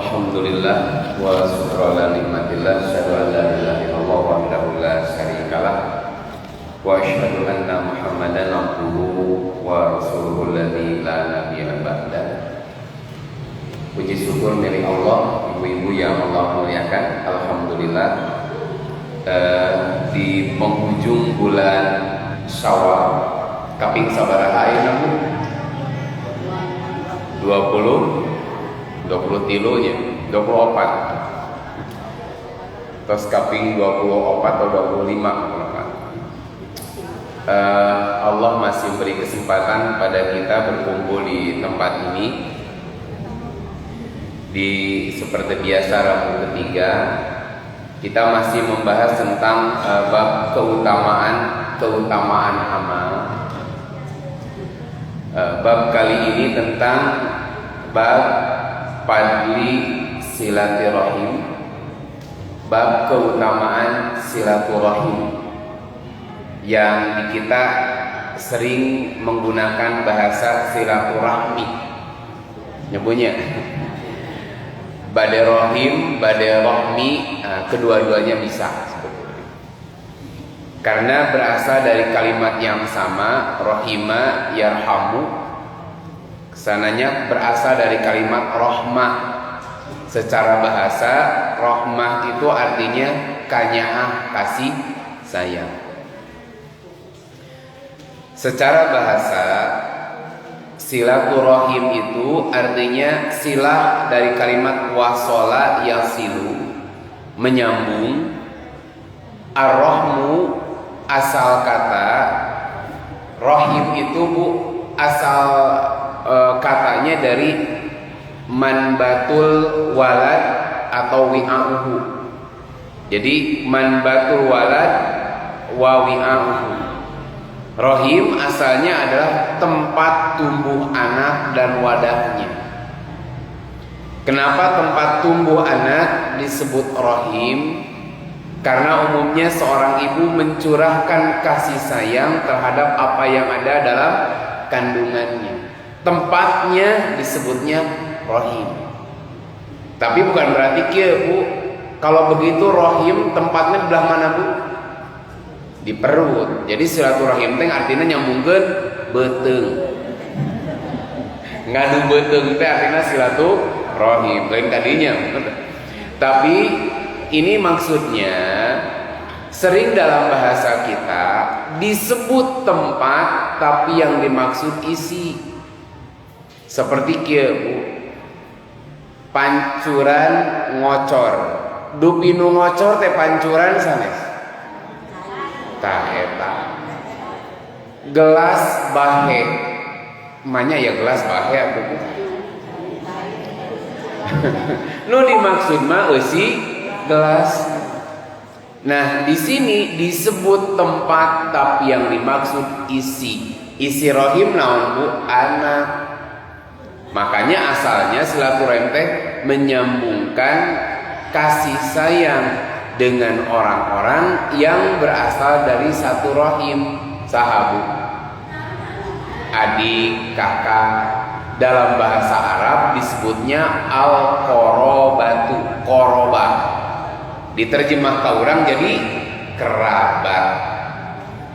Alhamdulillah wa syukra ala nikmatillah asyhadu an la ilaha illallah wahdahu la syarikalah wa asyhadu anna Muhammadan abduhu wa rasuluhul ladzi la nabiyya ba'da. Puji syukur milik Allah, ibu-ibu yang Allah muliakan. Alhamdulillah di penghujung bulan Syawal kaping sabaraha ayeuna Bu? 23 nya 24 terus kaping 24 atau 25 Allah masih beri kesempatan pada kita berkumpul di tempat ini di seperti biasa Rabu ketiga kita masih membahas tentang bab keutamaan amal. Bab kali ini tentang bab fadli silaturahim, bab keutamaan silaturahim yang kita sering menggunakan bahasa silaturahmi, nyebutnya bade rohim, bade rohmi, kedua-duanya bisa karena berasal dari kalimat yang sama, rohima yarhamu, kesananya berasal dari kalimat rohmah. Secara bahasa rohmah itu artinya kanyaah, kasih sayang. Secara bahasa silaturahim itu artinya silah dari kalimat wasola yasilu, menyambung. Ar-rohmu asal kata rohim itu Bu, asal katanya dari manbatul walad atau wi'a'uhu. Jadi manbatul walad wa wi'a'uhu. Rohim asalnya adalah tempat tumbuh anak dan wadahnya. Kenapa tempat tumbuh anak disebut rohim? Karena umumnya seorang ibu mencurahkan kasih sayang terhadap apa yang ada dalam kandungannya. Tempatnya disebutnya rohim. Tapi bukan berarti kia Bu, kalau begitu rohim tempatnya di belah mana Bu? Di perut. Jadi silaturahim teh artinya nyambungkeun beuteung. Ngadu beuteung teh artinya silaturahim lain tadinya. Tapi ini maksudnya sering dalam bahasa kita disebut tempat tapi yang dimaksud isi. Seperti kieu Bu, pancuran ngocor. Dupi nu ngocor teh pancuran sanes. Tah eta. Gelas bahe. Manya ya gelas bahe atuh. Nu dimaksud mah eusi gelas. Nah, di sini disebut tempat tapi yang dimaksud isi. Isi rohim naon Bu? Anak. Makanya asalnya silaturahim teh menyambungkan kasih sayang dengan orang-orang yang berasal dari satu rohim. Sahabu, adik, kakak. Dalam bahasa Arab disebutnya al-qorobatu, qorobah. Diterjemah ke orang jadi kerabat.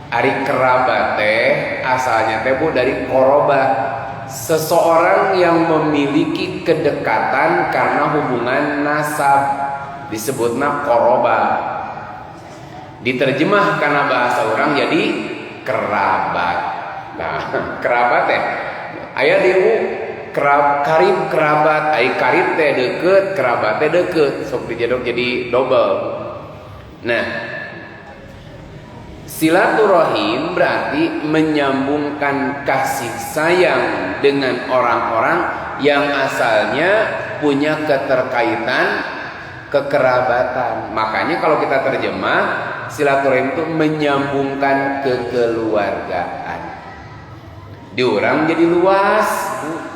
Ari kerabat teh asalnya teh Bu dari korobah, seseorang yang memiliki kedekatan karena hubungan nasab, disebutnya korobah. Diterjemah karena bahasa orang jadi kerabat. Nah, kerabat teh aya di Bu karib kerabat, ai karib teh deket, kerabat teh deket, sok dijadok jadi double. Nah, silaturahim berarti menyambungkan kasih sayang dengan orang-orang yang asalnya punya keterkaitan kekerabatan. Makanya kalau kita terjemah silaturahim itu menyambungkan kekeluargaan. Di orang jadi luas Bu.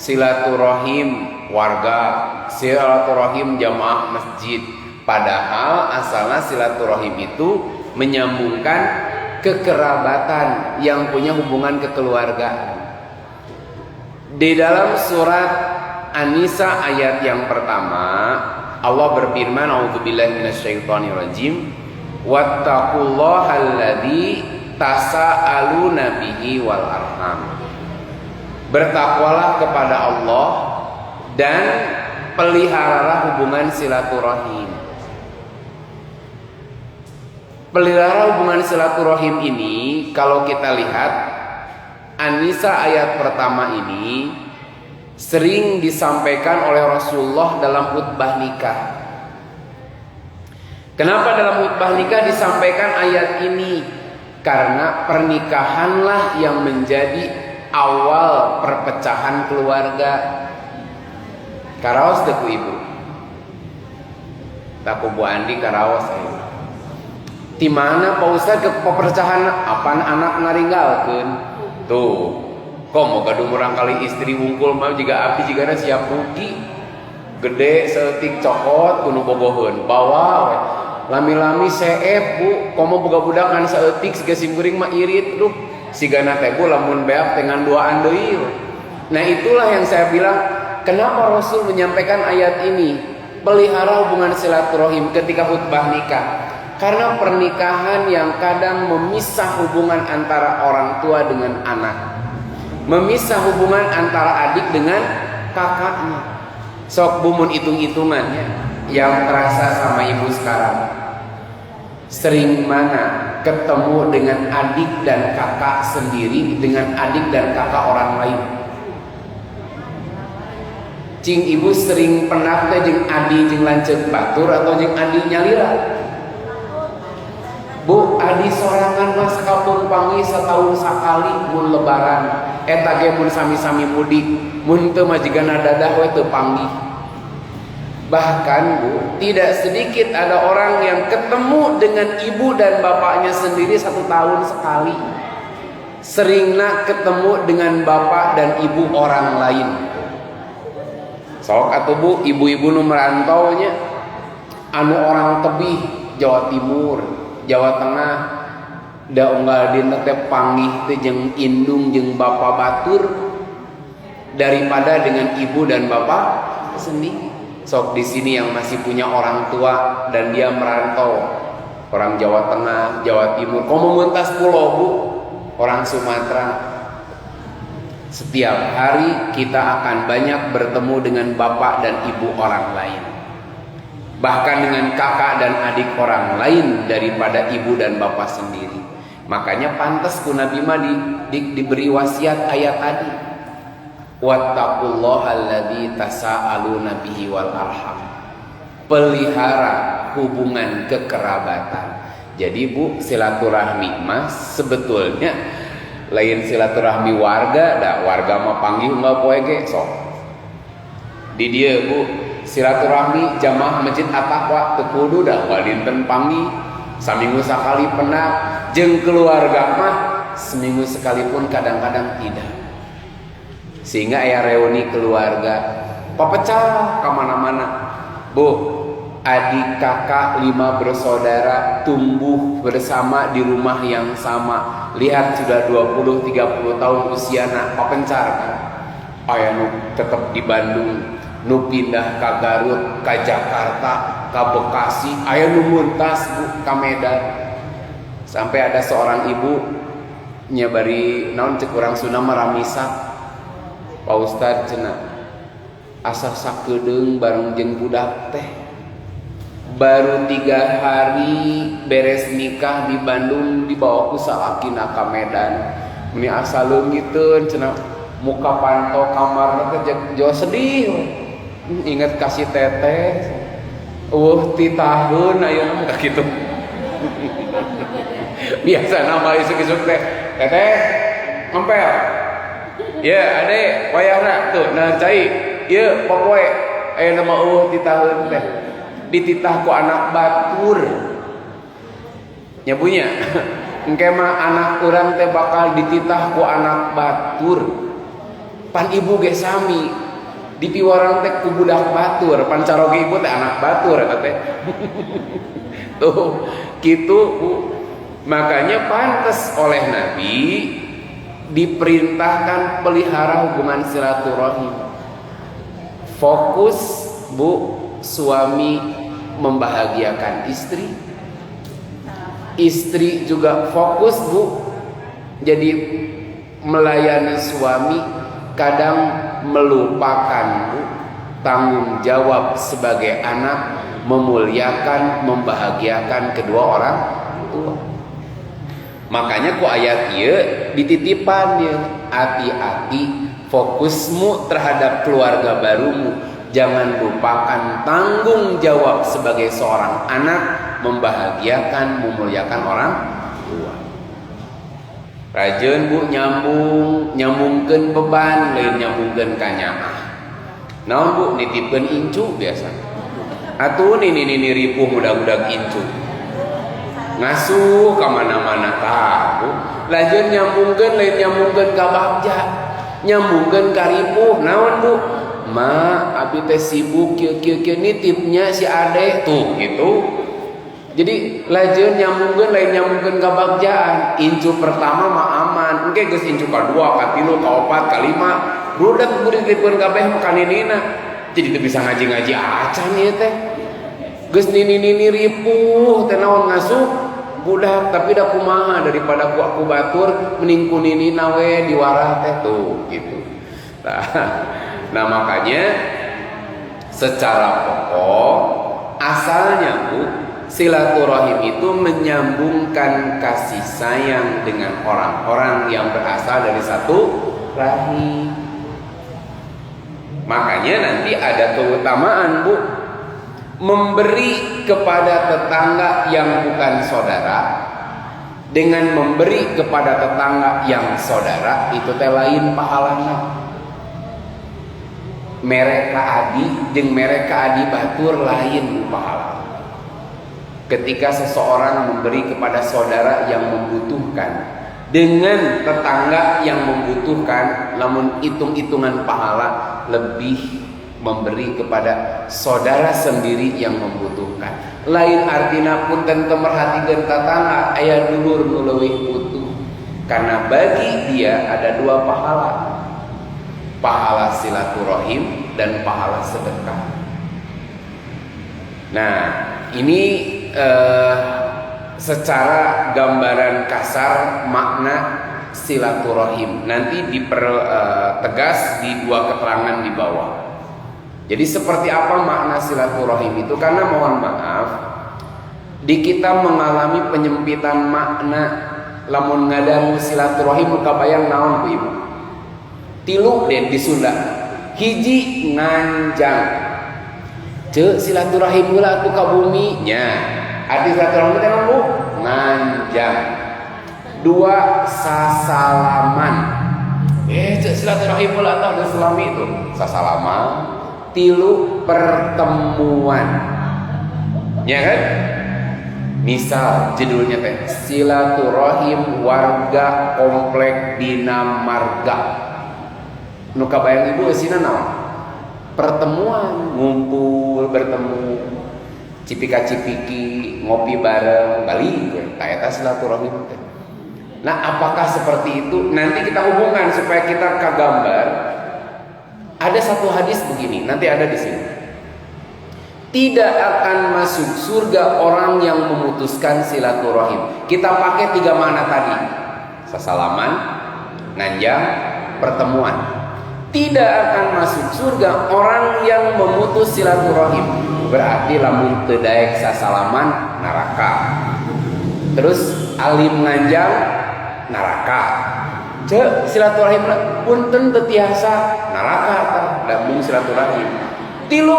Silaturahim warga, silaturahim jamaah masjid. Padahal asalnya silaturahim itu menyambungkan kekerabatan yang punya hubungan kekeluargaan. Di dalam surat An-Nisa ayat yang pertama Allah berfirman, a'udzubillahi minasyaitonirrajim, wattaqullahal-ladzi tasaaluna bihi wal arham. Bertakwalah kepada Allah dan peliharalah hubungan silaturahim. Pelihara hubungan silaturahim ini kalau kita lihat An-Nisa ayat pertama ini sering disampaikan oleh Rasulullah dalam khutbah nikah. Kenapa dalam khutbah nikah disampaikan ayat ini? Karena pernikahanlah yang menjadi awal perpecahan keluarga. Karaos deku ibu. Taku Bu Andi karaos ayo. Di mana Pak Ustaz ke perpecahan apaan anak naringgalkeun? Tuh. Kok mau gadung orang kali istri wungkul mah juga api jigana siap rugi. Gede seetik cokot kudu bogoheun. Bawa we. Lami-lami seep Bu, komo boga budakan seetik siga simkuring mah irit duh. Sigana teh Bu lamun beak dengan duaan deui. Nah, itulah yang saya bilang, kenapa Rasul menyampaikan ayat ini? Pelihara hubungan silaturahim ketika khutbah nikah. Karena pernikahan yang kadang memisah hubungan antara orang tua dengan anak. Memisah hubungan antara adik dengan kakaknya. Sok bumun hitung-hitungannya yang terasa sama ibu sekarang. Sering mana ketemu dengan adik dan kakak sendiri dengan adik dan kakak orang lain. Cing ibu sering pernah teh jeung adi jeung lanceuk batur atau jeung adi nyalira. Bu, adi sorangan mah sakapun panggih setahun sakali mun lebaran. Eta ge mun sami-sami mudik, mun teu majigana dadah we teu panggih. Bahkan Bu, tidak sedikit ada orang yang ketemu dengan ibu dan bapaknya sendiri 1 tahun sekali. Seringna ketemu dengan bapak dan ibu orang lain. Sok atuh Bu, ibu-ibu nu merantau nya anu orang tebih Jawa Timur, Jawa Tengah, da unggal dina teh panggih teh jeung indung jeung bapa batur daripada dengan ibu dan bapak sendiri. Sok di sini yang masih punya orang tua dan dia merantau, orang Jawa Tengah, Jawa Timur, komo muntas pulau Bu, orang Sumatera. Setiap hari kita akan banyak bertemu dengan bapak dan ibu orang lain. Bahkan dengan kakak dan adik orang lain daripada ibu dan bapak sendiri. Makanya pantas ku Nabi mah diberi wasiat ayat tadi. Wattaqullahal-ladzi tasaaluna bihi wal arham. Pelihara hubungan kekerabatan. Jadi Bu, silaturahmi mah sebetulnya lain silaturahmi warga, da warga mah panggih unggal poe ge sok. Di dieu Bu, silaturahmi jamaah Masjid At-Taqwa teu kudu da dinten panggih saminggu sakali pernah, jeung keluarga mah seminggu sekalipun kadang-kadang tidak. Sehingga aya reuni keluarga papecah kamana-mana. Bu, adik kakak 5 bersaudara tumbuh bersama di rumah yang sama. Lihat sudah 20-30 tahun usiana papencar kan. Aya nu tetep di Bandung, nu pindah ke Garut, ke Jakarta, ke Bekasi, aya nu muntas Bu ka Medan. Sampai ada seorang ibu nyabari naon cek urang Sunda mah ramisak. Pak Ustad cenah asa sakedeung bareng jeung budak teh. Baru 3 hari beres nikah di Bandung dibawa ku salakina ka Medan. Meni asa leungiteun cenah muka pantau kamar teh jauh sedih. Ingat kasih teteh. Ti tahun ayeuna mah kitu. Biasa nama isuk-isuk teh. Teteh, ngempel. Ya, ade wayahna tuh nah cai. Ieu popoe ayeuna mah ti tahun teh. Dititah ku anak batur. Nyabunya. Engke mah anak urang teh bakal dititah ku anak batur. Pan ibu ge sami. Dipiwarang teh ku budak batur, pan caroge ibu teh anak batur eta teh. Tuh, kitu Bu. Makanya pantas oleh Nabi diperintahkan pelihara hubungan silaturahim. Fokus Bu suami membahagiakan istri, istri juga fokus Bu jadi melayani suami, kadang melupakan Bu tanggung jawab sebagai anak, memuliakan, membahagiakan kedua orang tua. Makanya ku ayat ieu dititipan dia, hati-hati fokusmu terhadap keluarga barumu, jangan lupakan tanggung jawab sebagai seorang anak, membahagiakan, memuliakan orang tua. Rajin Bu nyambungkeun beban, lain nyambungkeun kanyaah. Naon Bu nitipkeun incu biasa. Atuh nini ripuh budak-budak incu. Ngasuh kemana-mana tahu. Lajun nyambungkeun lain nyambungkeun ka bagja, nyambungkeun ka ripuh. Naon Bu? Ma, abi teh sibuk kieu nitipnya si Ade tuh gitu. Jadi lajun nyambungkeun lain nyambungkeun ka bagjaan. Incu pertama mah aman. Engke geus incu kadua, katilu, kaopat, kalima, budak dititipkeun kabeh ka ninina. Jadi teu bisa ngaji-ngaji acan ieu teh. Geus nini ripuh teh naon ngasuh budak, tapi da kumaha daripada aku batur mending ku ninina we diwarah teh tuh gitu. Nah makanya secara pokok asalnya Bu, silaturahim itu menyambungkan kasih sayang dengan orang-orang yang berasal dari satu rahim. Makanya nanti ada keutamaan Bu, memberi kepada tetangga yang bukan saudara dengan memberi kepada tetangga yang saudara itu teh lain pahalana. Mereka adi jeung mereka adi batur lain pahala. Ketika seseorang memberi kepada saudara yang membutuhkan dengan tetangga yang membutuhkan, namun hitung-hitungan pahala lebih memberi kepada saudara sendiri yang membutuhkan. Lain artina pun tentu merhatikan tetangga aya dulur nu leuwih butuh. Karena bagi dia ada dua pahala. Pahala silaturahim dan pahala sedekah. Nah, ini secara gambaran kasar makna silaturahim. Nanti dipertegas di dua keterangan di bawah. Jadi seperti apa makna silaturahim itu? Karena mohon maaf, di kita mengalami penyempitan makna lamun ngadangu silaturahim kabayang naon Bu Ibu? Tilu deh di Sunda. Hiji nganjang. Ceu silaturahim heula atuh ka bumi nya. Arti silaturahim teh naon Bu? Nganjang. Dua sasalaman. Ceu silaturahim heula atuh salami itu. Sasalaman. Tilu pertemuan, ya kan? Misal judulnya teh silaturahim warga komplek Bina Marga. Nu kabayang Ibu eusina naon? Pertemuan, ngumpul bertemu, cipika-cipiki, ngopi bareng, balik, eta silaturahim teh. Nah, apakah seperti itu? Nanti kita hubungkan supaya kita kagambar. Ada satu hadis begini, nanti ada di sini. Tidak akan masuk surga orang yang memutuskan silaturahim. Kita pakai tiga makna tadi. Sasalaman, nanjang, pertemuan. Tidak akan masuk surga orang yang memutus silaturahim. Berarti lamun teu daek sasalaman neraka. Terus alim nanjang neraka. Cek silaturahim punten teu tiasa neraka tah lamun silaturahim. Tilu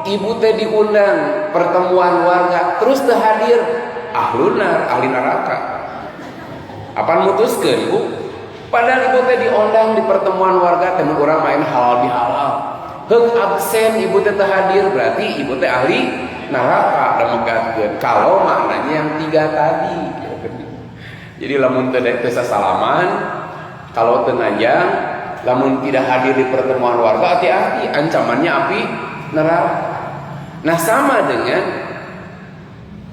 ibu teh diundang pertemuan warga terus teu hadir ahlunar ahli neraka. Apaan mutuskeun Bu? Padahal ibu teh diundang di pertemuan warga teh urang main halal bihalal. Heung absen ibu teh teu hadir berarti ibu teh ahli neraka da megatkeun. Kalau maknanya yang tiga tadi. Jadi lamun teu sasalaman, kalau tenajang, lamun tidak hadir di pertemuan warga, hati-hati, ancamannya api neraka. Nah sama dengan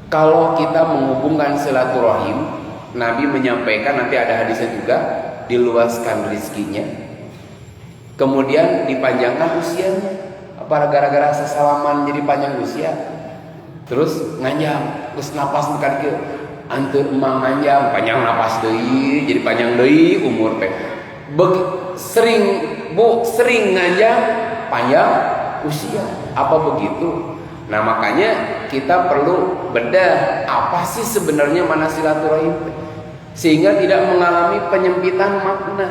kalau kita menghubungkan silaturahim, Nabi menyampaikan nanti ada hadisnya juga, diluaskan rizkinya, kemudian dipanjangkan usianya. Apa gara-gara sesalaman jadi panjang usia? Terus nganjang, terus napas bukan ke antur emang nganjang, panjang napas deui, jadi panjang deui umur teh. Sering nganjang, panjang usia. Apa begitu? Nah makanya kita perlu bedah apa sih sebenarnya mana silaturahim, sehingga tidak mengalami penyempitan makna.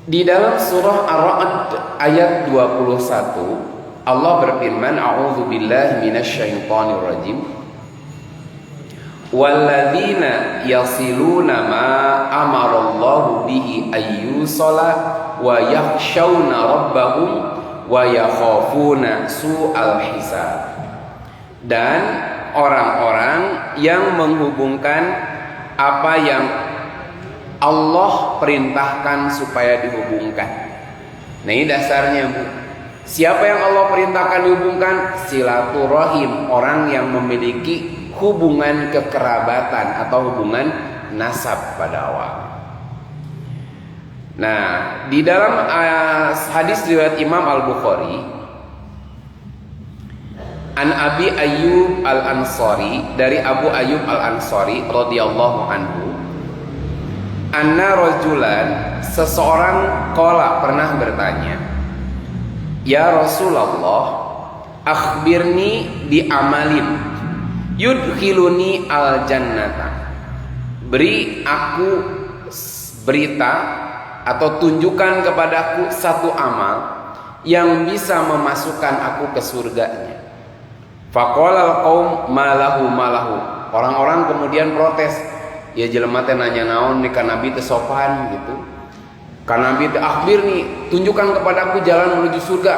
Di dalam surah Ar-Ra'd ayat 21 Allah berfirman, a'udzubillahi minasyaitonir rajim, walladzina yasiluna ma amarallahu bihi ayyusala wa yakhshawna rabbahum wa yakhafuna su'al hisab. Dan orang-orang yang menghubungkan apa yang Allah perintahkan supaya dihubungkan. Nah ini dasarnya, Bu. Siapa yang Allah perintahkan dihubungkan? Silaturahim, orang yang memiliki hubungan kekerabatan atau hubungan nasab pada awal. Nah, di dalam hadis riwayat Imam Al-Bukhari, an Abi Ayyub Al-Ansari, dari Abu Ayyub Al-Ansari radhiyallahu anhu, anna rajulan, seseorang qala, pernah bertanya, ya Rasulullah, akhbirni bi amalin yudkhiluni al jannata, beri aku berita atau tunjukkan kepadaku satu amal yang bisa memasukkan aku ke surganya. Faqala al-qaum malahu. Orang-orang kemudian protes, ya jelema teh nanya naon nih ka Nabi teh sopan gitu. Ka Nabi teh akhbirni, tunjukkan kepadaku jalan menuju surga.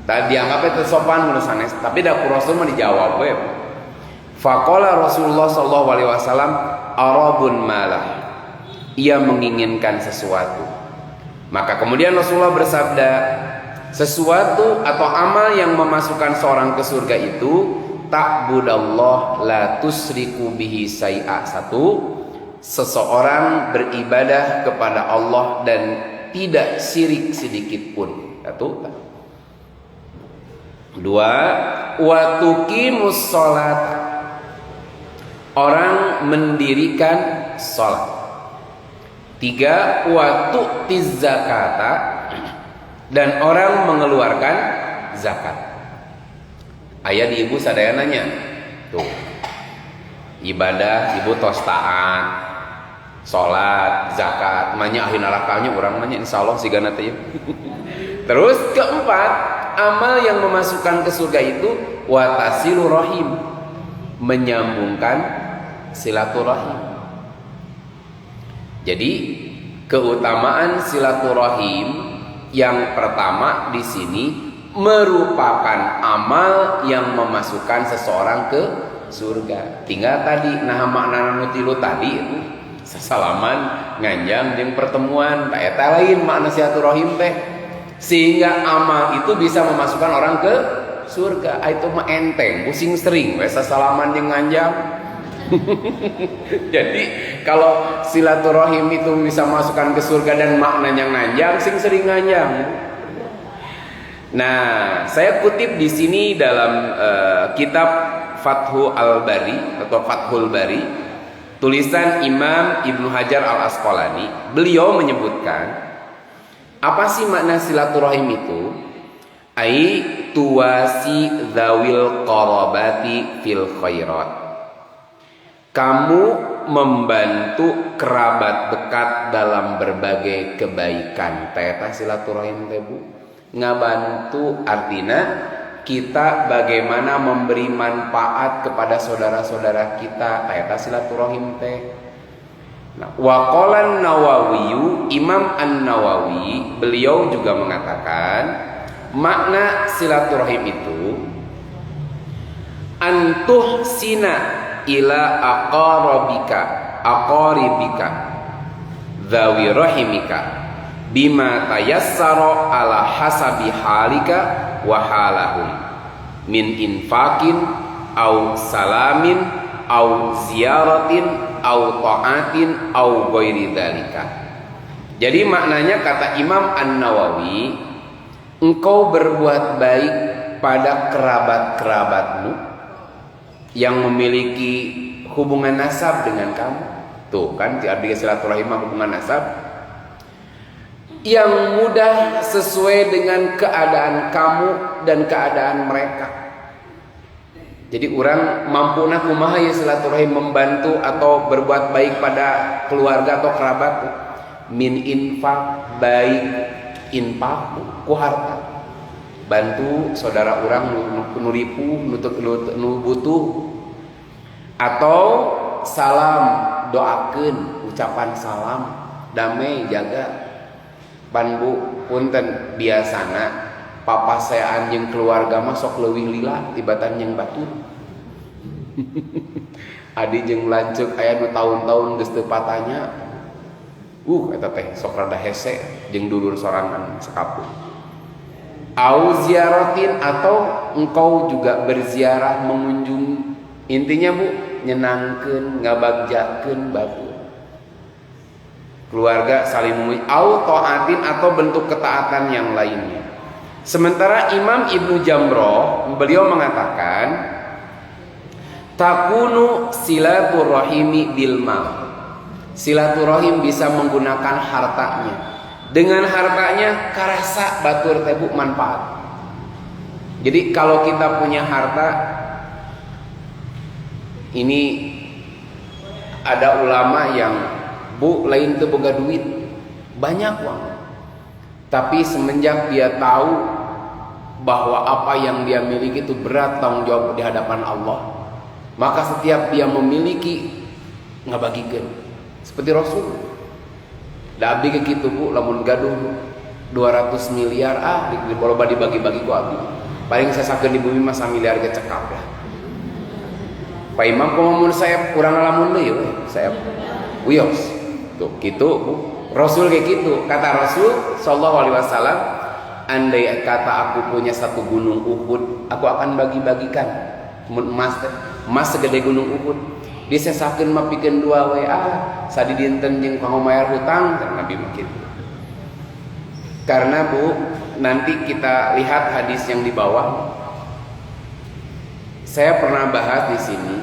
Tadi dianggapnya teh sopan menurut sanes, tapi da Rasul mah dijawab we. Faqala Rasulullah sallallahu alaihi wasallam, arabun malah, ia menginginkan sesuatu. Maka kemudian Rasulullah bersabda, sesuatu atau amal yang memasukkan seorang ke surga itu ta'budallah la tusriku bihi sai'a. Satu, seseorang beribadah kepada Allah dan tidak syirik sedikit pun. Satu. Dua, wa tuqimus shalat, orang mendirikan salat. Tiga, wa tu'tiz zakata, dan orang mengeluarkan zakat. Ayah di ibu sadaya nanya, tuh ibadah ibu tos taat, sholat, zakat, manya ahli nerakanya orang nanya insya Allah sigana teh. Terus keempat, amal yang memasukkan ke surga itu watasilu rahim, menyambungkan silaturahim. Jadi keutamaan silaturahim yang pertama di sini merupakan amal yang memasukkan seseorang ke surga. Tinggal tadi nah makna nu tilu tadi itu sesalaman, nganjang jeung pertemuan, tak eta lain makna silaturahim teh. Sehingga amal itu bisa memasukkan orang ke surga. Itu mah enteng, pusing sering we sesalaman jeung nganjang. Jadi kalau silaturahim itu bisa masukkan ke surga dan maknanya nganjang, sing sering nganjang. Nah, saya kutip di sini dalam kitab Fathul Bari atau Fathul Bari, tulisan Imam Ibnu Hajar Al Asqalani. Beliau menyebutkan, apa sih makna silaturahim itu? Ai tuwasi dzawil qarabati fil khairat. Kamu membantu kerabat dekat dalam berbagai kebaikan. Eta silaturahim teh, Bu. Ngabantu artinya kita bagaimana memberi manfaat kepada saudara-saudara kita. Eta silaturahim teh. Nah, wa qala An-Nawawi, Imam An-Nawawi beliau juga mengatakan makna silaturahim itu antuh sina ila aqaribika dzawi rahimika bima tayassara ala hasabi halika wa halahum min infaqin au salamin au ziyaratin au ta'atin au ghairi dzalika. Jadi maknanya kata Imam An-Nawawi, engkau berbuat baik pada kerabat-kerabatmu yang memiliki hubungan nasab dengan kamu. Tuh kan artinya silaturahim hubungan nasab yang mudah sesuai dengan keadaan kamu dan keadaan mereka. Jadi orang mampu nak kumaha ya silaturahim membantu atau berbuat baik pada keluarga atau kerabat. Min infak, baik infak ku harta, bantu saudara orang nu ripuh nu butuh, atau salam doakeun ucapan salam damai jaga banbu punten biasana papa saya anjing keluarga mah sok leuwih lila tibatan yang batur. Adi jeung lancuk aya nu tahun-tahun geus teu patanya. Eta teh sok rada hese jeung dulur sorangan sekampung. Au ziaratin, atau engkau juga berziarah mengunjung. Intinya Bu, nyenangkeun, ngabagjakeun batur. Keluarga saling mengunjung. Au taatin, atau bentuk ketaatan yang lainnya. Sementara Imam Ibnu Jamroh beliau mengatakan takunu silaturahimi bil mal. Silaturahim bisa menggunakan hartanya. Dengan hartanya karasa batur teh Bu manfaat. Jadi kalau kita punya harta, ini ada ulama yang Bu lain teu boga duit, banyak uang. Tapi semenjak dia tahu bahwa apa yang dia miliki itu berat tanggung jawab di hadapan Allah, maka setiap dia memiliki ngabagikeun. Seperti Rasul. Da abdi ge kitu Bu, lamun gaduh 200 miliar di loba dibagi-bagi ku abdi. Paling sasakeun di bumi mah 1 miliar ge cekap lah. Pak Imam kumaha saya kurang lamun deui we, saya uyos. Tuh kitu Bu. Rasul kayak gitu. Kata Rasul sallallahu alaihi wasallam, andai kata aku punya satu gunung Uhud, aku akan bagi-bagikan. Emas segede gunung Uhud. Disesakeun mah pikeun 2 WA, sadi dinten jeung kanggo mayar hutang, Nabi makin. Karena Bu, nanti kita lihat hadis yang di bawah. Saya pernah bahas di sini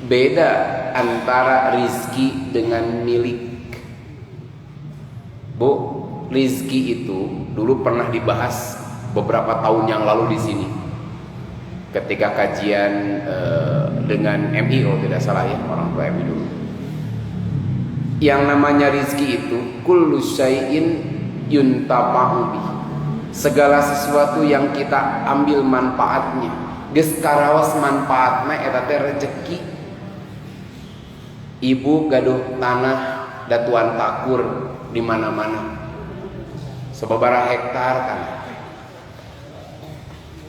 beda antara rizki dengan milik. Bu, rizki itu dulu pernah dibahas beberapa tahun yang lalu di sini. Ketika kajian dengan MI kalau tidak salah ya, orang tua MI dulu. Yang namanya rizki itu kullu syai'in yuntafa'u bih. Segala sesuatu yang kita ambil manfaatnya. Geus karaos manfaatna eta teh rezeki. Ibu gaduh tanah datuan takur di mana-mana. Sababaraha hektar tanah.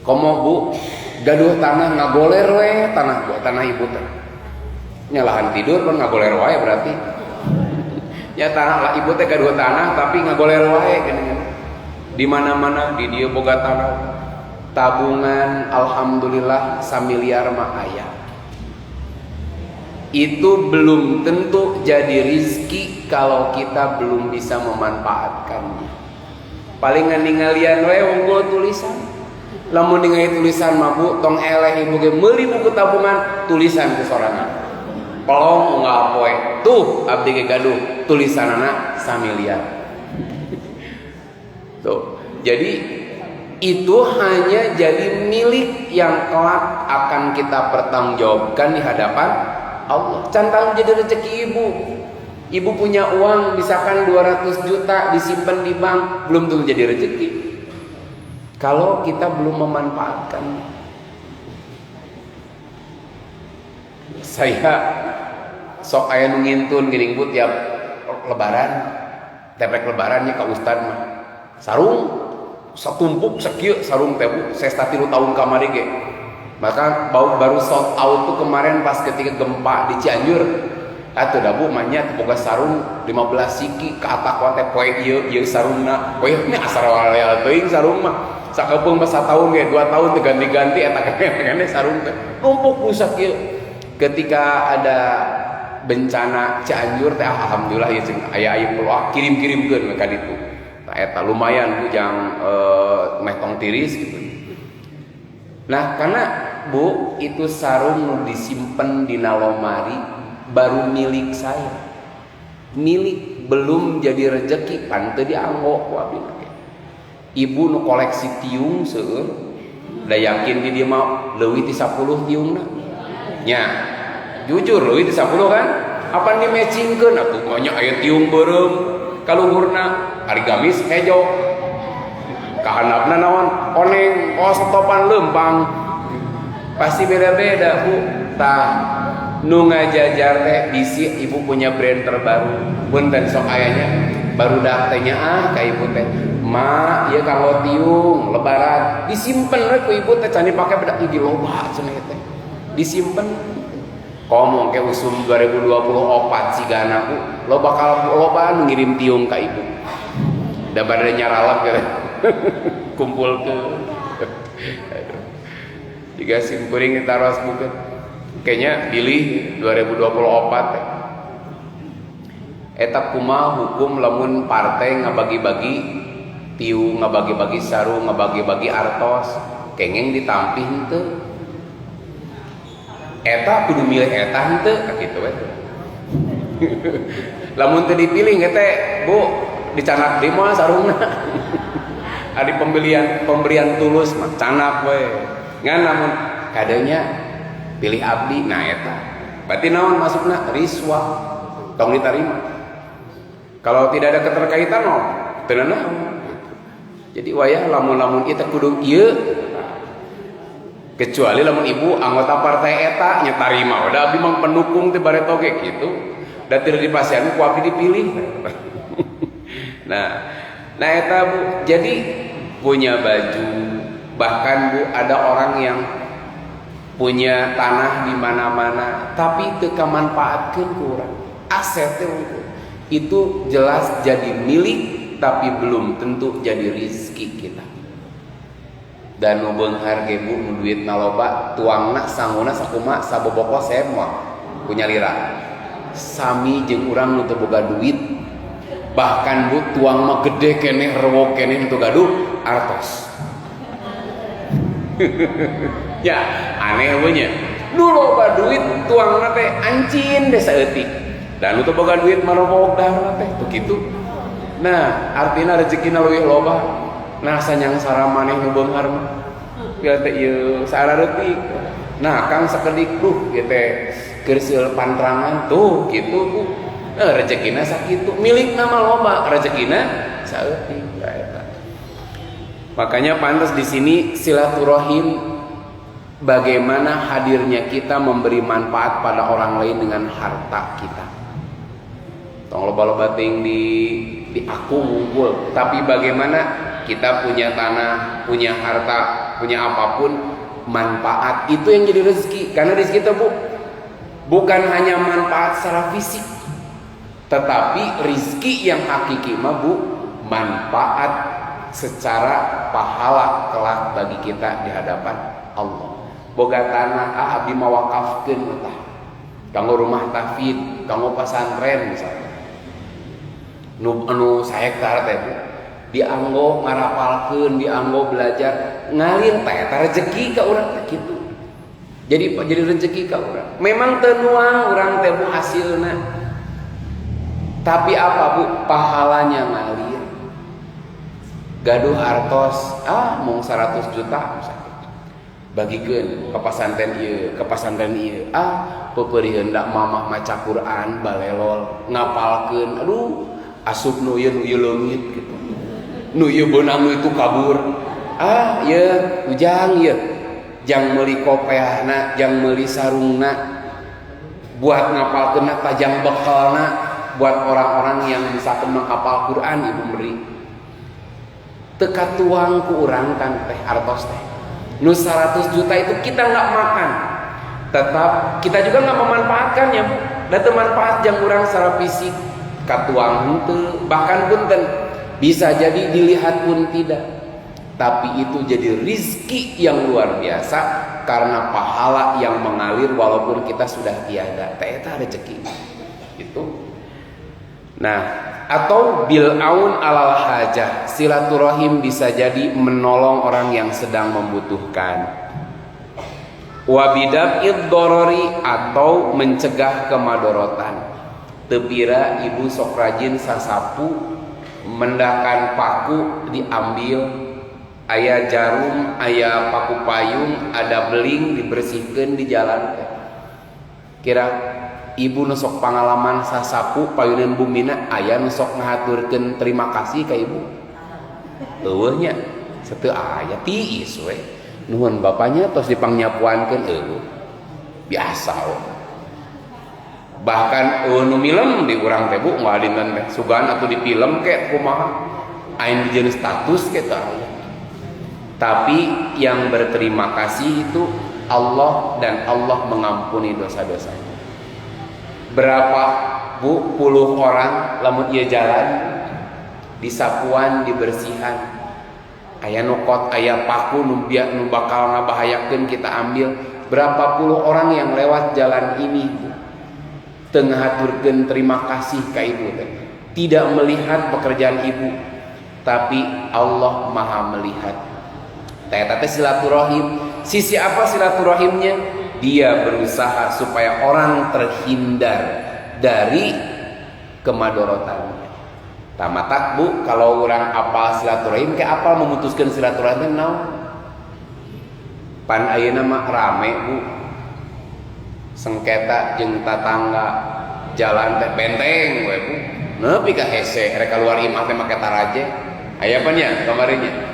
Komo Bu, gaduh tanah ngagoler we tanah ibu teh. Nya lahan tidur pun ngagoler wae berarti. Ya tanah lah ibu teh gaduh tanah tapi ngagoler wae geuning. Di mana-mana di dieu boga tanah. Tabungan alhamdulillah 1 miliar mah aya. Itu belum tentu jadi rizki kalau kita belum bisa memanfaatkannya. Palingan ningalian we unggul tulisan. Lamun ningali tulisan mah Bu, tong eleh ibu ge meuli buku tabungan tulisan ke sorangan. Pelong unggal poe. Tuh abdi ge gaduh tulisanana 1 miliar. Tuh. Jadi itu hanya jadi milik yang kelak akan kita pertanggungjawabkan di hadapan Allah. Cantang jadi rezeki ibu. Ibu punya uang misalkan 200 juta disimpan di bank, belum tentu jadi rezeki kalau kita belum memanfaatkan. Saya sok aya nu ngintun geuning Bu tiap lebaran, tepek lebarannya ka ustad mah. Sarung satumpuk sakieu sarung teh Bu, saya 3 tahun kamari ge. Maka baru sold out tuh kemarin pas ketika gempa di Cianjur. Atuh da Bu manya boga sarung 15 siki ka atak teh poe ieu sarungna. Poe nya asal waleal teuing sarung mah. Sakepeung mah 1 tahun ge 2 tahun teu ganti-ganti eta kene sarung teh. Numpuk rusak ieu. Ketika ada bencana Cianjur teh alhamdulillah ya jeung aya peluang kirim-kirimkeun ka ditu. Tah eta lumayan bujang meh tong tiris gitu. Nah, karena Bu, itu sarung nu disimpen dina lomari baru milik saya. Milik, belum jadi rezeki pan teu dianggo ku abdi. Ibu nu koleksi tiung seueur, da yakin di dieu mah leuwih ti 10 tiungna. Nya, jujur leuwih ti 10 kan? Apa di matchingkeun atuh banyak aya tiung beureum kaluhurna arigamis hejo. Kahandapna naon? Oneng, topan lempang. Pasti beda-beda Bu. Tah nu ngajajar teh bisi ibu punya brand terbaru. Punten sok ayanya baru dah tanya ka ibu teh. Ma, ieu kanggo tiung lebaran. Disimpen we ku ibu teh can dipake bedak di loba cenah teh. Disimpen. Komo ke usum 2024 sigana Bu. Lo bakal loba ngirim tiung ka ibu. Da bade nyaralap gitu. Kumpul ke jika simkuring kita ros buket kayaknya pilih 2024 eta kumaha hukum lamun partai ngabagi-bagi tiu, ngabagi-bagi sarung, ngabagi-bagi artos kengeng ditampih henteu eta kudu milih eta henteu kakitu we lamun teu dipilih teh Bu dicanak di moal sarungna ada pemberian tulus mah canak we ngan namun kadenya pilih abdi nah eta berarti naon masukna riswah tong ditarima kalau tidak ada keterkaitan no teu naon jadi wayah lamun eta kudu ieu kecuali lamun ibu anggota partai eta nya tarima udah abdi mah pendukung teh bare toge kitu da teu dipasihan ku abdi dipilih nah eta Bu jadi punya baju bahkan Bu ada orang yang punya tanah di mana-mana tapi teu kamanfaatkeun ku urang aset itu jelas jadi milik tapi belum tentu jadi rizki kita dan nu beunghar ge Bu nu duitna loba tuangna sangguna sakumaha saboboko semua punya lira sami jeung urang nu teu boga duit bahkan Bu tuang mah gede keneh rewok keneh untuk gaduh artos ya aneh punya nu loba duit tuang teh ancin deh saeutik dan untuk boga duit mah rewok dah teh begitu nah artina rezekina leuwih loba nah sanyang sara maneh nu beunghar mah pieu teh ieu sarareutik nah kang sakedik duh ieu teh keur seueur pantrangan tuh kitu Bu rezekina sakitu milik nama loba rezekina saeutik eta makanya pantas di sini silaturahim bagaimana hadirnya kita memberi manfaat pada orang lain dengan harta kita tong loba-loba ting di aku ngumpul tapi bagaimana kita punya tanah punya harta punya apapun manfaat itu yang jadi rezeki karena rezeki itu Bu bukan hanya manfaat secara fisik tetapi rizki yang hakiki mah Bu manfaat secara pahala kelak bagi kita di hadapan Allah. Boga tanah abdi mawakafkeun tah kanggo rumah tahfidz, kanggo pesantren misalnya. Nu saektar teh Bu dianggo ngarapalkeun, dianggo belajar ngalir teh eta rezeki ka urang teh kitu. Jadi rezeki ka urang. Memang teu nuang urang teh Bu hasilna. Tapi apa Bu pahalanya ngalir gaduh artos mung 100 juta misalnya bagikeun ka pesantren ieu peupeurieun da mamah maca Quran balelol ngapalkeun aduh asup nu ieu leungit gitu nu ieu beunang nu itu kabur ieu ujang ieu jang meuli kopeahna jang meuli sarungna buat ngapalkeun tajang bekalna buat orang-orang yang bisa menghafal Quran ibu beri teka tuang ku urang kan teh artos teh nu 100 juta itu kita nggak makan tetap kita juga nggak memanfaatkannya Bu dan manfaat yang urang secara fisik katuang henteu bahkan punten bisa jadi dilihat pun tidak tapi itu jadi rizki yang luar biasa karena pahala yang mengalir walaupun kita sudah tiada teh eta rezeki gitu. Nah, atau bil aun alal hajah, silaturahim bisa jadi menolong orang yang sedang membutuhkan. Wabidab dorori, atau mencegah kemadorotan. Tepira ibu sok rajin sasapu, mendakan paku diambil, aya jarum, aya paku payung, ada beling dibersihkan di jalan. Kira ibu nusok pengalaman sasapu payunan bumina, aya nusok ngahaturkeun terima kasih ka ibu. Eueuh nya, sateu aya tiis we. Nuhun bapaknya tos dipangnyapuankeun eueuh. Biasa we. Bahkan nu milem di urang teh Bu ngalinan teh sugan atuh di film ke kumaha ain di jenis status ke teh. Tapi yang berterima kasih itu Allah, dan Allah mengampuni dosa-dosanya. Berapa Bu puluh orang lamun ieu jalan disapuan dibersihan, aya nukot aya paku nu bakal ngabahayakeun kita ambil. Berapa puluh orang yang lewat jalan ini Bu, tengah haturkeun terima kasih ka ibu teh. Tidak melihat pekerjaan ibu, tapi Allah Maha melihat. Eta teh silaturahim. Sisi apa silaturahimnya? Dia berusaha supaya orang terhindar dari kemadorotannya. Tamatak Bu, kalau orang apal silaturahim ke apal memutuskan silaturahim naon? Pan ayeuna mah rame Bu. Sengketa jeung tatangga jalan teh benteng we Bu. Nepi ka hese rek keluar imah teh make taraje. Aya apa nya kamarinya?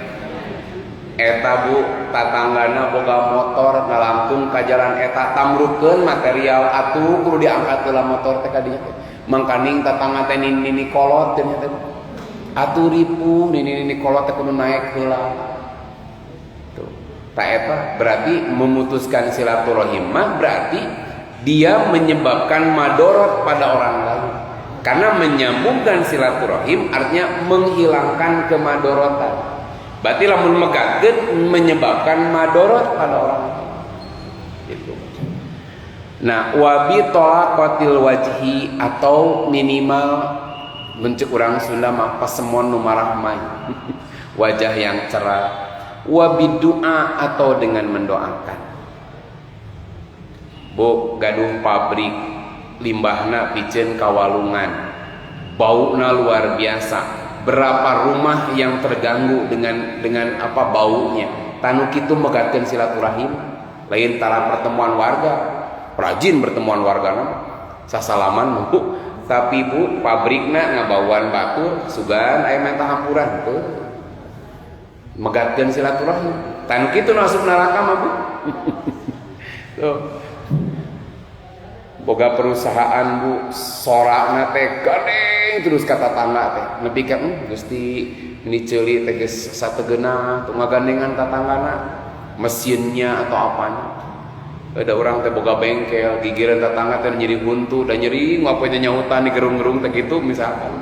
Eta Bu, tatanggana boga motor ngalangkung ka jalan eta, tamrukeun material atuh kudu diangkat heula motor teh ka dinya teh. Mangkaning tatangga teh nini kolot teh nya teh. Atuh ripuh nini kolot teh kudu naek heula. Tuh. Ta eta berarti memutuskan silaturahim mah berarti dia menyebabkan madorot pada orang lain. Karena menyambungkan silaturahim artinya menghilangkan kemadorotan. Berarti lamun megakeun menyebabkan madorot pada orang lain. Gitu. Nah, wabi talaqatil wajhi, atau minimal mencek urang Sunda mah pasemon nu marahmai. Wajah yang cerah. Wabi doa, atau dengan mendoakan. Bu, gaduh pabrik limbahna pikeun kawalungan. Bauna luar biasa. Berapa rumah yang terganggu dengan apa baunya. Tanu kitu megatkeun silaturahim. Lain tara pertemuan warga, rajin bertemuan warga nama sasalaman Bu. Tapi Bu, pabrikna ngabauan batur sugan aya menta hampuran tuh. Megatkeun silaturahim. Tanu kitu nu asup neraka mah Bu. Tuh. Boga perusahaan Bu, sorakna teh gandeng terus kata tangga teh. Nepi ka Gusti ini ceuli teh geus sategeuna teu ngagandengan tatanggana mesinnya atau apanya. Ada orang teh boga bengkel, gigireun tatangga teh nyeri buntu dan nyeri ngapoe nyahutan di gerung-gerung teh kitu misalkan.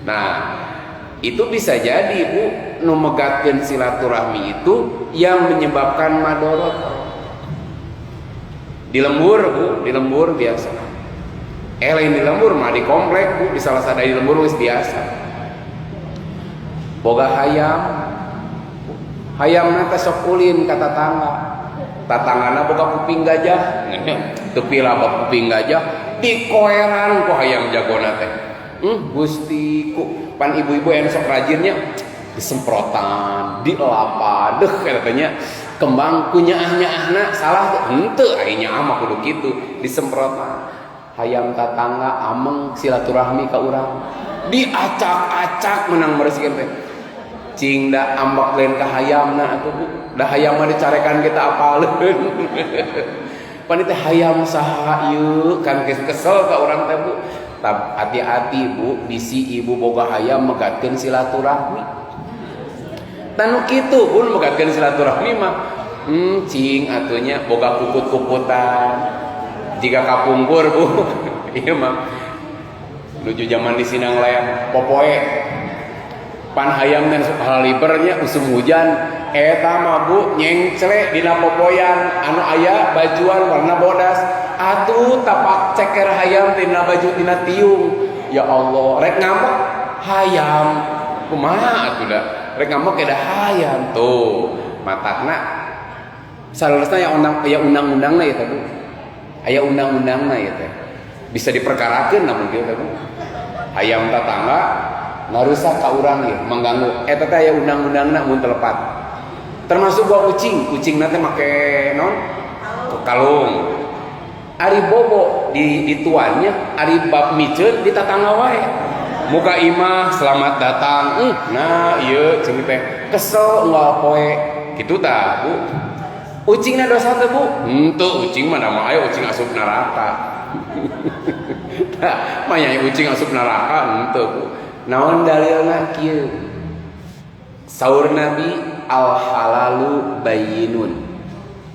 Nah, itu bisa jadi Bu, nu megatkeun silaturahmi itu yang menyebabkan madorot. Di lembur Bu, di lembur biasa. Lain di lembur mah di komplek Bu, di salah satu di lembur wis biasa. Boga hayam. Hayamna teh sok ulin ka tatangga. Tatanggana boga kuping gajah. Teu pilabak kuping gajah dikoeran ku hayam jagona teh. Gusti ku pan ibu-ibu yang sok rajinnya disemprotan, dielapan, deh katanya kembang kunyaah-nyaahna salah henteu aya nyaah mah kudu kitu disemprotan. Hayam tatangga ameng silaturahmi ka urang diacak-acak menang bersihkeun teh. Cing da ambak lain ka hayamna atuh Bu. Da hayam mah dicarekan kita apaleun. Pan teh hayam saha ieu kan kesel ka urang teh Bu. Hati-hati Bu, bisi ibu boga hayam megatkeun silaturahmi. Tanu kitu pun megatkeun silaturahmi mah cing atunya boga kuput-kuputan. Jika kapungkur Bu, ieu mah nuju zaman di Sinang Layang popoe. Pan hayam dan halibernya usum hujan eta mah Bu nyengcle dina popoyan anu aya bajuan warna bodas atuh tapak ceker hayam tina baju tina tiung. Ya Allah, rek ngamuk hayam. Kumaha atuh da? Rek ngamuk kedah hayam tuh. Matakna salursna ya undang-undangna ya teh. Aya undang-undangna ya teh. Bisa diperkarakeun namun kieu teh. Hayam tetangga ngarusak ka urang ieu, mengganggu. Eta teh aya undang-undangna mun telepat. Termasuk buat kucing nanti make non kalung. Ari bobo di tuannya, ari bab miceun di tatangga wae. Muka imah selamat datang. Nah, ieu ceung teh kesel unggal poe. Kitu tah, Bu. Ucingna dosa teh, Bu? Henteu, ucing mah mah aya ucing asup neraka. Tah, mah nya ucing asup neraka henteu, Bu. Naon dalilna kieu? Saur Nabi al halalu bayyinun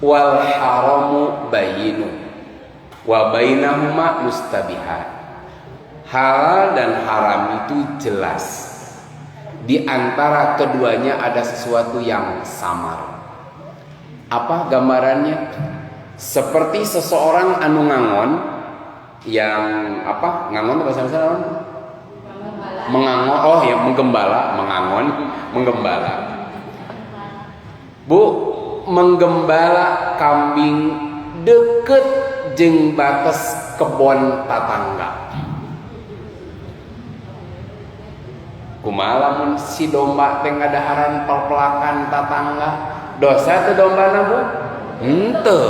wal haramu bayyinun wa bainahuma mustabihat. Halal dan haram itu jelas. Di antara keduanya ada sesuatu yang samar. Apa gambarannya? Seperti seseorang anu ngangon yang apa? Ngangon bahasa Indonesia mengangon, oh ya menggembala, mengangon, menggembala. Bu, menggembala kambing deket jeung batas kebon tatangga. Kumaha lamun si domba teh ngadaharan pelpelakan tatangga, dosa teh dombana, Bu? Henteu.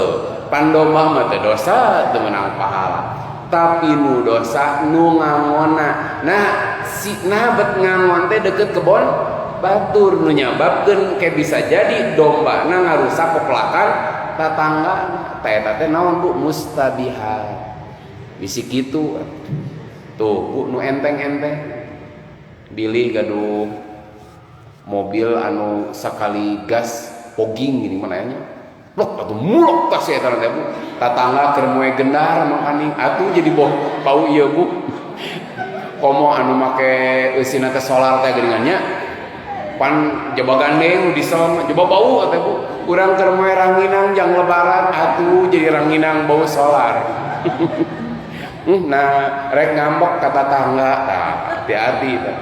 Pan domba mah teh dosa teu meunang pahala. Tapi nu dosa nu ngangonna. Nah, si bet ngangon teh deket kebon batur nu nyababkeun ke bisa jadi domba na ngarusak pepelakan tatangga. Teh eta teh naon, Bu? Mustabihat. Bisi kitu. Tuh, Bu, nu enteng-enteng. Bilih gaduh mobil anu sakali gas poging gini mana nya. Blok atuh mulok tas eta teh, Bu. Tatangga keur moe gendar makaning atuh jadi bau ieu, Bu. Komo anu make eusina teh solar teh geuningannya. Pan jaba gandeng di som jaba bau atuh, Bu. Urang keur moe ranginang jang lebaran atuh jadi ranginang bau solar. Nah, rek ngambok ka tatangga tah hati-hati tah.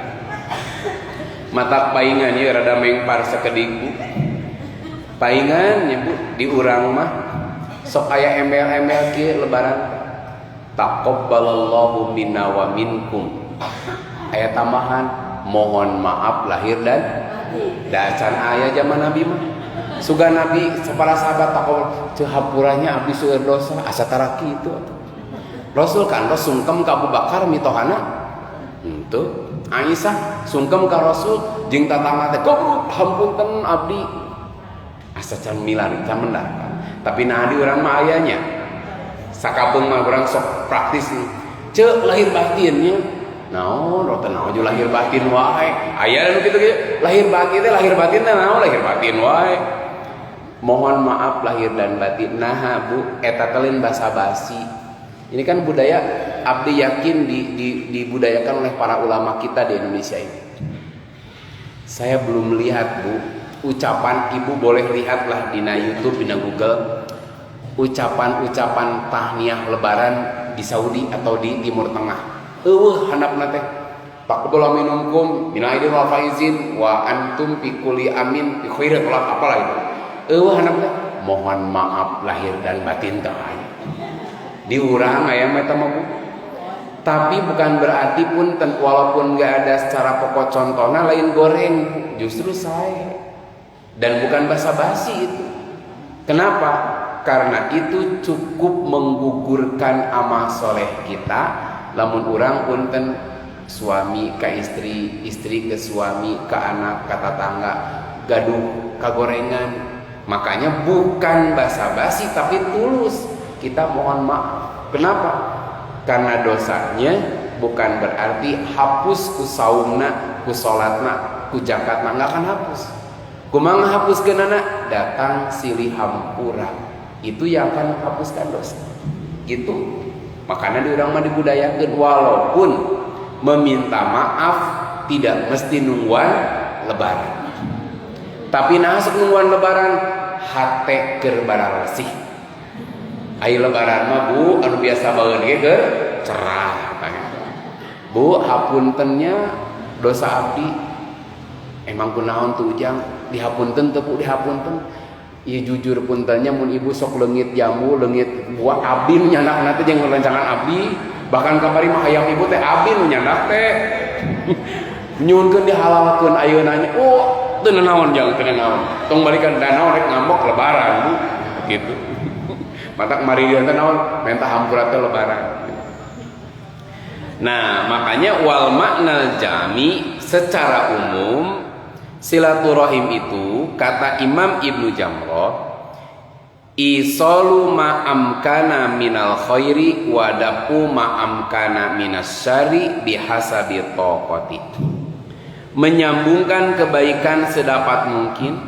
Matak paingan ieu rada mengpar sakedik, Bu. Paingan nya, Bu, di urang mah sok aya embel-embel kieu lebaran. Taqabbalallahu minna wa minkum. Aya tambahan mohon maaf lahir dan dacan aya zaman Nabi mah. Suga Nabi para sahabat taqabbal teu hampuranya abdi seueur dosa asa tara kitu. Rasul kan sungkem ka Abu Bakar mitohana. Henteu. Aisyah sungkem ka Rasul jeung tatangga teh goblok hampunten abdi asa can milari can mendak. Tapi nah di urang mah ayanya sakabeung mah urang sok praktis ceuk lahir batinnya naon rota naon ju lahir batin wae aya anu kitu lahir batin teh naon lahir batin wae. Mohon maaf lahir dan batin. Nah, Bu, eta teh lain basa-basi. Ini kan budaya abdi yakin dibudayakan oleh para ulama kita di Indonesia ini. Saya belum melihat, Bu, ucapan Ibu boleh lihatlah di YouTube, di Google, ucapan-ucapan tahniah lebaran di Saudi atau di Timur Tengah. Handapna teh taqabbal minkum minal aidin wal faizin wa antum fi kulli amin bi khairin wala apalah itu. Handapna mohon maaf lahir dan batin teh. Di urang aya mah eta mah, Bu. Tapi bukan berarti pun walaupun enggak ada secara pokok contohnya lain goreng, justru saya. Dan bukan basa-basi itu. Kenapa? Karena itu cukup menggugurkan amal soleh kita. Lamun urang punten suami ke istri, istri ke suami, ke anak, ke tetangga, gaduh kagorengan. Makanya bukan basa-basi tapi tulus. Kita mohon maaf. Kenapa? Karena dosanya bukan berarti hapus ku saumna, ku salatna, ku zakatna, enggak akan hapus. Kumaha ngahapuskeunana? Datang silih hampura. Itu yang akan menghapuskan dosa. Gitu. Makanya di urang mah dibudayakeun walaupun meminta maaf tidak mesti nungguan lebaran. Tapi nah nungguan lebaran hate keur bararesih. Ayo lebaran mah Bu anu biasa baeun ge keur cerah Bu hapuntennya dosa abdi emang kunaon tuh ujang dihapunten teu Bu dihapunten ieu jujur puntennya mun ibu sok leungit jambu leungit buah abdi nu nyandak teh jeung rencangan abdi bahkan kamari mah hayang ibu teh abdi nu nyandak teh nyunkeun dihalalkeun ayeuna nya oh teu naon jang teu naon tong balikeun danau rek ngambok lebaran Bu gitu mata kemari dia teh naon menta hampura teh lebaran. Nah makanya wal maknal jami secara umum silaturahim itu kata Imam Ibnu Jamrah isalu ma'amkana minal khairi wadaku ma'amkana minas syari bihasabi taqati, menyambungkan kebaikan sedapat mungkin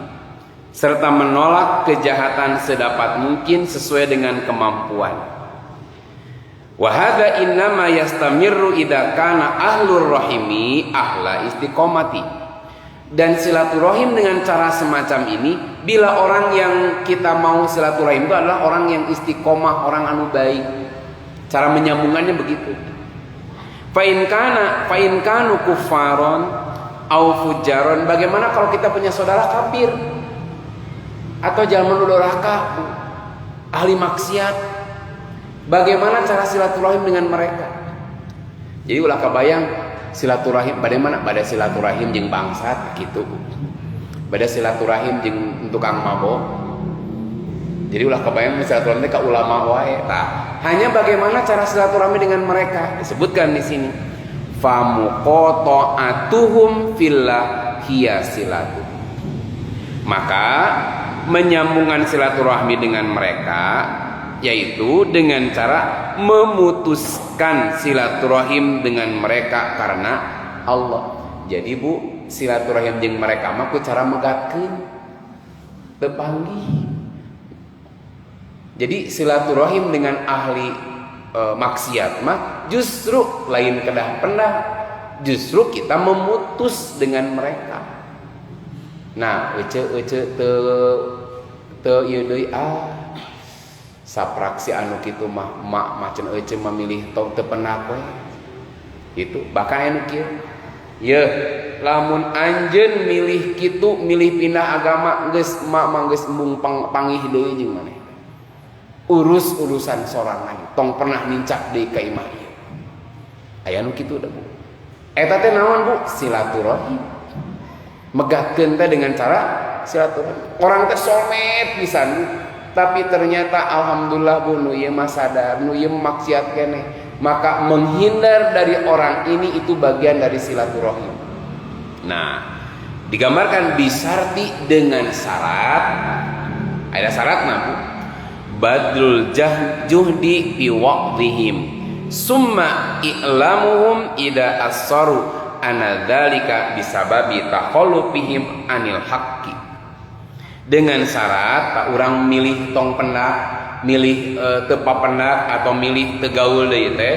serta menolak kejahatan sedapat mungkin sesuai dengan kemampuan. Wa hadza innama yastamirru idza kana ahlur rahimi ahla istiqomati. Dan silaturahim dengan cara semacam ini bila orang yang kita mau silaturahim itu adalah orang yang istiqomah, orang anu baik. Cara menyambungannya begitu. Fa in kanu kuffaron au fujaron, bagaimana kalau kita punya saudara kafir atau zaman durhaka, ahli maksiat, bagaimana cara silaturahim dengan mereka? Jadi ulah kebayang silaturahim bagaimana? Pada silaturahim jeung bangsat gitu, pada silaturahim jeung tukang mabok. Jadi ulah kebayang silaturahim teh ka ulama wae. Tah, hanya bagaimana cara silaturahmi dengan mereka disebutkan di sini. Famuqata'atuhum fillah hiya silatu. Maka menyambungkan silaturahmi dengan mereka yaitu dengan cara memutuskan silaturahim dengan mereka karena Allah. Jadi Bu silaturahim jeung mereka mah ku cara megatkeun teu panggih. Jadi silaturahim dengan ahli maksiat mah justru lain kedah pendah, justru kita memutus dengan mereka. Nah ece teu ieu deui sapraksi anu kitu mah mak macan ece memilih tong teu penak we itu bahkan anu kieu ye lamun anjeun milih kitu milih pindah agama geus mak mah geus embung pangih deui jeung maneh urusan sorangan tong pernah nincak deui ka imah ieu aya anu kitu da Bu eta teh naon Bu silaturahim megahkeun teh dengan cara silaturahim orang teh somet pisan tapi ternyata alhamdulillah Bu nu ieu mah sadar nu ieu maksiat keneh maka menghindar dari orang ini itu bagian dari silaturahim. Nah digambarkan bisarti dengan syarat ada syaratna Bu badrul juhdi fi waqtihim summa i'lamuhum ida assaru ana dzalika bisababi takhallufihim anil haqqi. Dengan syarat tak urang milih tong pendak, milih teu papendak atau milih teu gaul deui teh.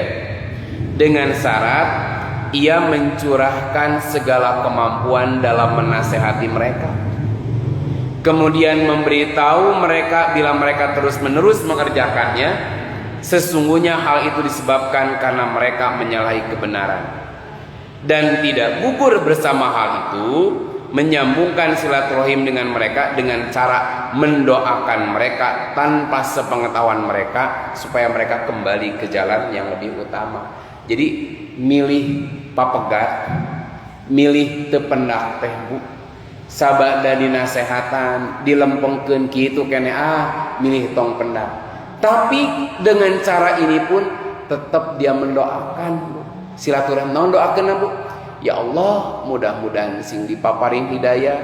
Dengan syarat ia mencurahkan segala kemampuan dalam menasehati mereka. Kemudian memberitahu mereka bila mereka terus-menerus mengerjakannya, sesungguhnya hal itu disebabkan karena mereka menyalahi kebenaran. Dan tidak gugur bersama hal itu, menyambungkan silaturahim dengan mereka dengan cara mendoakan mereka tanpa sepengetahuan mereka supaya mereka kembali ke jalan yang lebih utama. Jadi milih papegat, milih teu pendak teh Bu. Sabada dinasehatan, dilempengkeun kitu keneh milih tong pendak. Tapi dengan cara ini pun tetap dia mendoakan Bu. Silaturahim naon doakeun Bu? Ya Allah, mudah-mudahan sing dipaparing hidayah,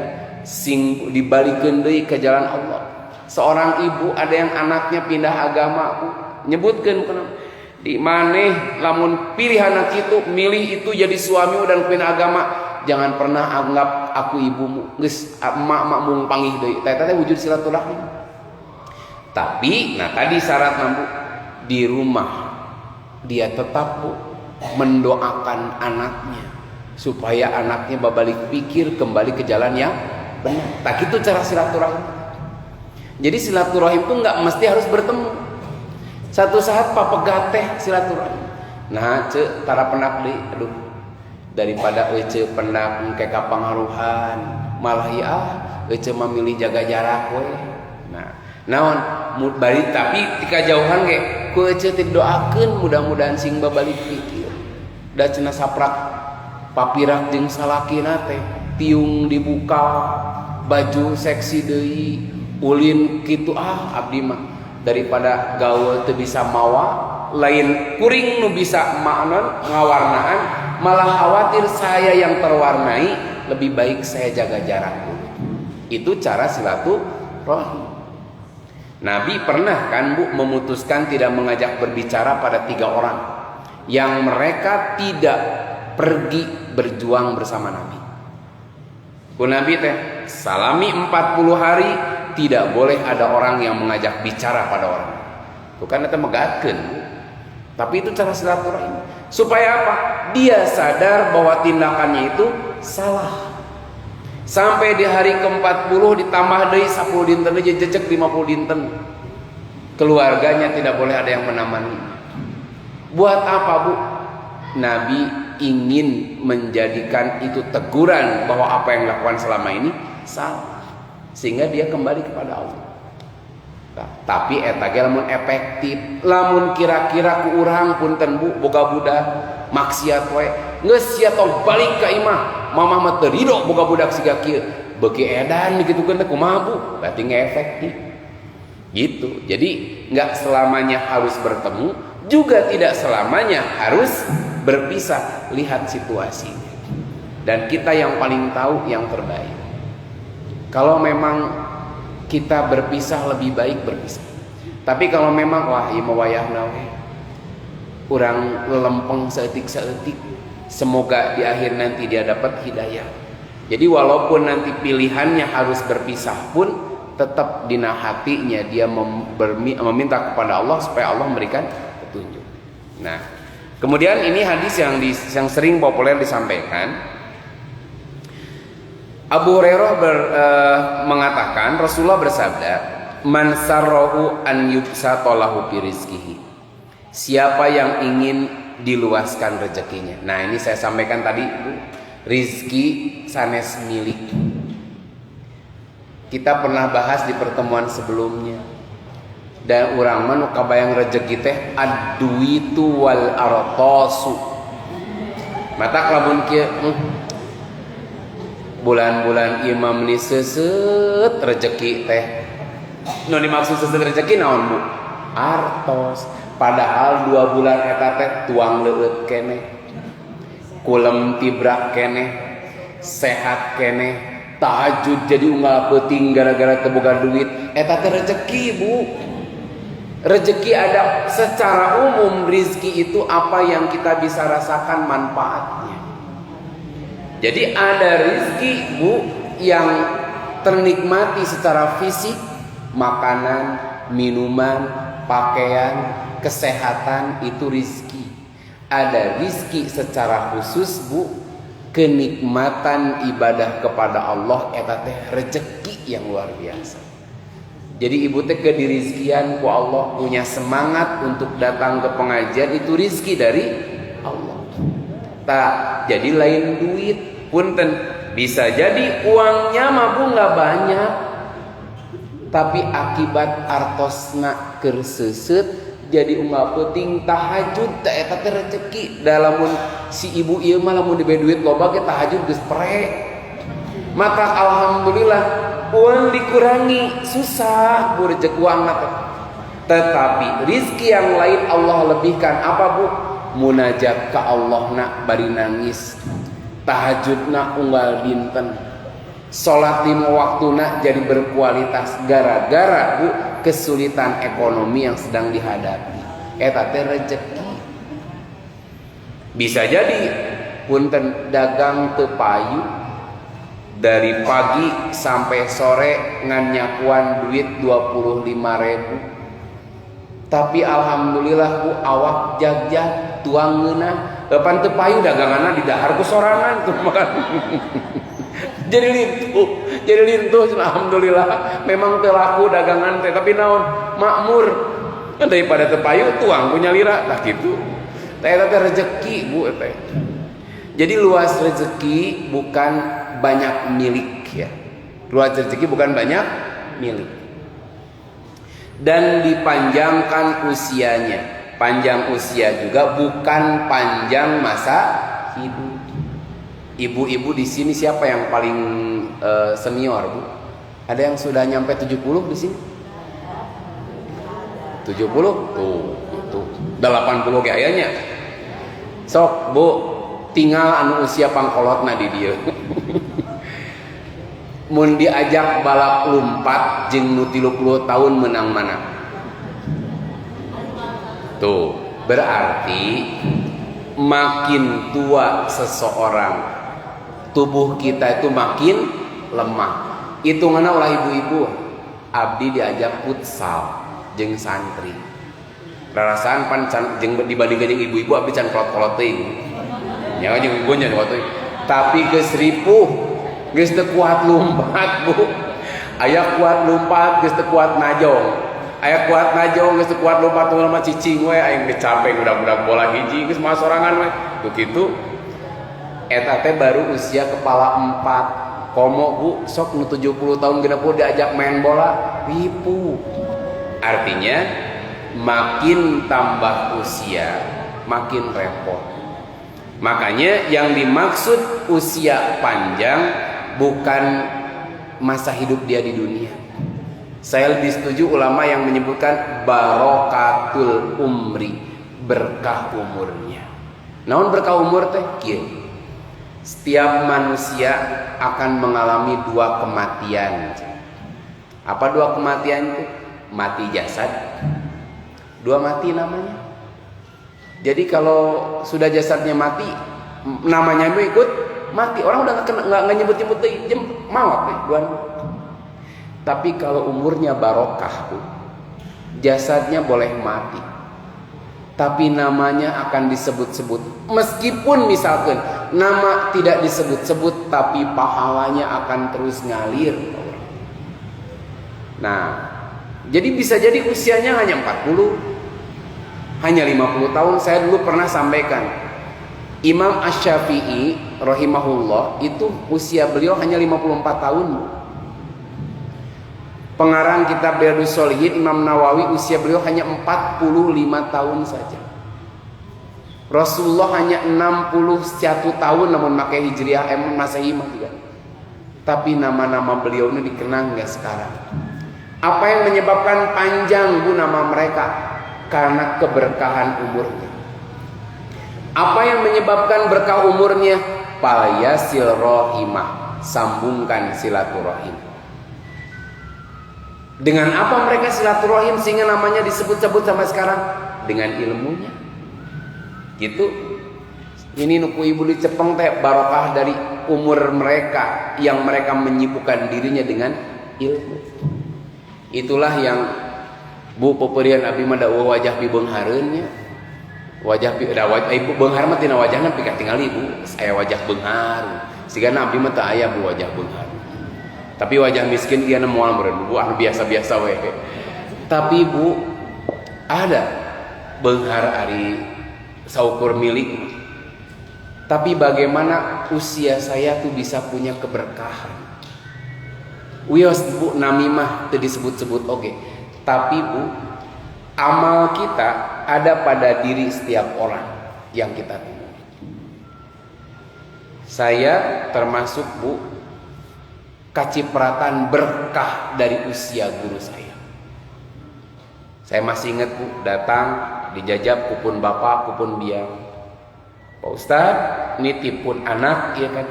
sing dibalikeun deui ke jalan Allah. Seorang ibu ada yang anaknya pindah agama Bu, nyebutkeun di maneh lamun pilihan kitu milih itu jadi suami dan pindah agama, jangan pernah anggap aku ibumu, geus emak-emak mung panggih deui. Eta teh wujud silaturahmi. Tapi nah tadi syaratna Bu, di rumah dia tetap Bu mendoakan anaknya supaya anaknya babalik pikir kembali ke jalan yang benar. Tak itu cara silaturahim. Jadi silaturahim itu nggak mesti harus bertemu. Satu saat papegat teh silaturahim. Nah, ceu tara pendak deui, aduh. Daripada euceuk pendak engke kapangaruhan, malah euceuk memilih jaga jarak we. Nah, naon bari tapi tika jauhan ge ku euceuk doakeun mudah-mudahan sing babalik pikir. Da cenah saprak papirak jeung salakina teh tiung dibuka, baju seksi deui, ulin kitu abdi mah daripada gaul teu bisa mawa, lain kuring nu bisa maknon ngawarnaan, malah khawatir saya yang terwarnai, lebih baik saya jaga jarak dulu. Itu cara silaturahim. Nabi pernah kan Bu memutuskan tidak mengajak berbicara pada 3 orang yang mereka tidak pergi berjuang bersama Nabi. Ku Nabi teh salami 40 hari tidak boleh ada orang yang mengajak bicara pada orang. Bukan itu megatkeun. Tapi itu cara silaturahim. Supaya apa? Dia sadar bahwa tindakannya itu salah. Sampai di hari ke-40 ditambah deui 10 dinten aja jejeg 50 dinten. Keluarganya tidak boleh ada yang menemani. Buat apa, Bu? Nabi ingin menjadikan itu teguran bahwa apa yang dilakukan selama ini salah, sehingga dia kembali kepada Allah. Nah, tapi eta ge lamun efektif, lamun kira-kira ku urang punten Bu boga budak maksiat we, geus sia tong balik ka imah, mamah mah teu ridho boga budak siga kieu, beuki edan digitukeun teh kumaha Bu? Berarti nggak efektif. Gitu. Jadi nggak selamanya harus bertemu, juga tidak selamanya harus berpisah. Lihat situasinya. Dan kita yang paling tahu yang terbaik. Kalau memang kita berpisah, lebih baik berpisah. Tapi kalau memang wah ieu mah wayahna we, urang lempeng saeutik-saeutik, semoga di akhir nanti dia dapat hidayah. Jadi walaupun nanti pilihannya harus berpisah pun, tetap dina hatinya dia meminta kepada Allah supaya Allah memberikan petunjuk. Nah, kemudian ini hadis yang sering populer disampaikan. Abu Hurairah mengatakan Rasulullah bersabda, "Man sarrahu an yubsata lahu fi rizqihi." Siapa yang ingin diluaskan rezekinya. Nah, ini saya sampaikan tadi, rizki sanes milik. Kita pernah bahas di pertemuan sebelumnya. Dan urang mah nu kabayang rezeki teh ad-duitu wal artasu. Mata lamun kieu bulan-bulan imam ni seuseut rezeki teh. Nu dimaksud seuseut rezeki naon Bu? Artos. Padahal 2 bulan eta teh tuang leueut keneh. Kulem tibrak keneh. Sehat keneh. Tahajud jadi unggal peuting gara-gara teu boga duit. Eta teh rezeki Bu. Rezeki ada secara umum. Rizki itu apa yang kita bisa rasakan manfaatnya. Jadi ada rizki Bu yang ternikmati secara fisik, makanan, minuman, pakaian, kesehatan, itu rizki. Ada rizki secara khusus Bu, kenikmatan ibadah kepada Allah, eta teh rezeki yang luar biasa. Jadi ibu teh kedirizkian ku Allah, punya semangat untuk datang ke pengajian, itu rizki dari Allah. Tak jadi lain duit punten, bisa jadi uangnya mah Bu nggak banyak, tapi akibat artosna keur seuseut jadi unggal peuting tahajud teh eta teh rezeki. Dalamun si ibu ieu mah lamun diberi duit loba ge tahajud geus prek. Maka alhamdulillah uang dikurangi susah Bu rezeki uangna teh. Tetapi rizki yang lain Allah lebihkan apa Bu? Munajat ka Allah nak bari nangis, tahajudna unggal dinten, salat 5 waktuna jadi berkualitas gara-gara Bu kesulitan ekonomi yang sedang dihadapi. Eta teh rezeki. Bisa jadi punten dagang teu payu, dari pagi sampai sore ngan nyakuan duit 25.000. Tapi alhamdulillah Bu awak jag-jag tuang ngeunah, depan teu payu daganganna di dahar ku sorangan tuh makan. jadi lintuh alhamdulillah. Memang teu laku dagangan teh tapi naon makmur. Daripada tepayu tuang punya lira lah gitu. Teh rezeki Bu teh. Jadi luas rezeki bukan banyak milik ya. Luas rezeki bukan banyak milik. Dan dipanjangkan usianya. Panjang usia juga bukan panjang masa hidup. Ibu-ibu di sini siapa yang paling senior Bu? Ada yang sudah nyampe 70 di sini? 70 tuh itu 80 kayaknya. Sok Bu, tinggal anu usia pangkolotna di dia. Mun diajak balap lompat jeung nu 30 tahun menang mana? Tuh, berarti makin tua seseorang, tubuh kita itu makin lemah. Hitunganna ulah ibu-ibu, abdi diajak futsal jeung santri. Rarasaan pan jeung dibandingkeun jeung ibu-ibu abdi can kolot-kolot teuing. Ya jeung ibunya waktu. Tapi geus ripuh, geus teu kuat lompat, Bu. Aya kuat lompat, geus teu kuat najong. Aya kuat najong, geus teu kuat lompat mah cicing we aing geus capek budak-budak bola hiji geus mah sorangan we. Tuh kitu. Eta teh baru usia kepala 4. Komo Bu, sok nu 70 tahun genep diajak main bola, ripuh. Artinya makin tambah usia makin repot. Makanya yang dimaksud usia panjang bukan masa hidup dia di dunia. Saya lebih setuju ulama yang menyebutkan barokatul umri, berkah umurnya. Namun berkah umur teh kieu. Setiap manusia akan mengalami 2 kematian. Apa 2 kematian itu? Mati jasad, 2 mati namanya. Jadi kalau sudah jasadnya mati, namanya itu ikut mati. Orang udah nggak nyebut-nyebut maut nih, 2. Tapi kalau umurnya barokah, jasadnya boleh mati, tapi namanya akan disebut-sebut. Meskipun misalkan nama tidak disebut-sebut, tapi pahalanya akan terus ngalir. Nah, jadi bisa jadi usianya hanya 40, hanya 50 tahun. Saya dulu pernah sampaikan, Imam Asy-Syafi'i rahimahullah itu usia beliau hanya 54 tahun. Pengarang kitab Riyadhus Shalihin Imam Nawawi usia beliau hanya 45 tahun saja. Rasulullah hanya 61 tahun namun pakai Hijriah Masehi juga. Tapi nama-nama beliau ini dikenang nggak sekarang? Apa yang menyebabkan panjang Bu nama mereka? Karena keberkahan umurnya. Apa yang menyebabkan berkah umurnya? Palyasil rohimah, sambungkan silaturahim. Dengan apa mereka silaturahim sehingga namanya disebut-sebut sampai sekarang? Dengan ilmunya. Gitu. Ini nuku ibu di Cepeng teh barokah dari umur mereka yang mereka menyibukkan dirinya dengan ilmu. Itulah yang Bu peperian abi mah da wajah pi beunghareun nya. Wajah pi da wajah ibu beunghar mah tina wajahna pika tinggal ibu, saya wajah beunghar. Sigana abdi mah teu aya Bu wajah beunghar. Tapi wajah miskin ieu na moal meureun Bu anu biasa-biasa we. Tapi Bu ada beunghar ari saukur milik. Tapi bagaimana usia saya tuh bisa punya keberkahan? Wios Bu namimah teu disebut-sebut oge. Tapi Bu, amal kita ada pada diri setiap orang yang kita temui. Saya termasuk Bu kacipratan berkah dari usia guru saya. Saya masih ingat Bu, datang dijajab kupun bapak, kupun biang. Pak Ustadz, nitipun anak ya kan?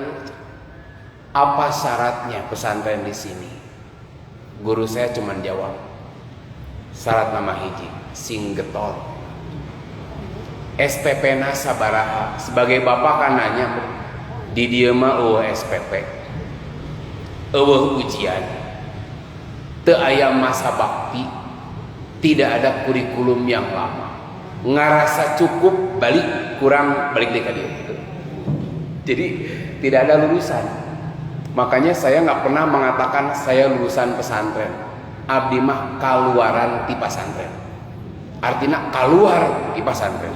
Apa syaratnya pesantren di sini? Guru saya cuma jawab, syarat nama hiji, sing getol. SPP-na sabaraha. Sebagai bapak kan nanya, di dieu mah SPP. Eueuh ujian. Teu aya masa bakti. Tidak ada kurikulum yang lama. Ngarasa cukup balik, kurang balik deh ka dieu. Jadi tidak ada lulusan. Makanya saya nggak pernah mengatakan saya lulusan pesantren. Abdi mah kaluaran ti pesantren. artinya keluar di pesantren.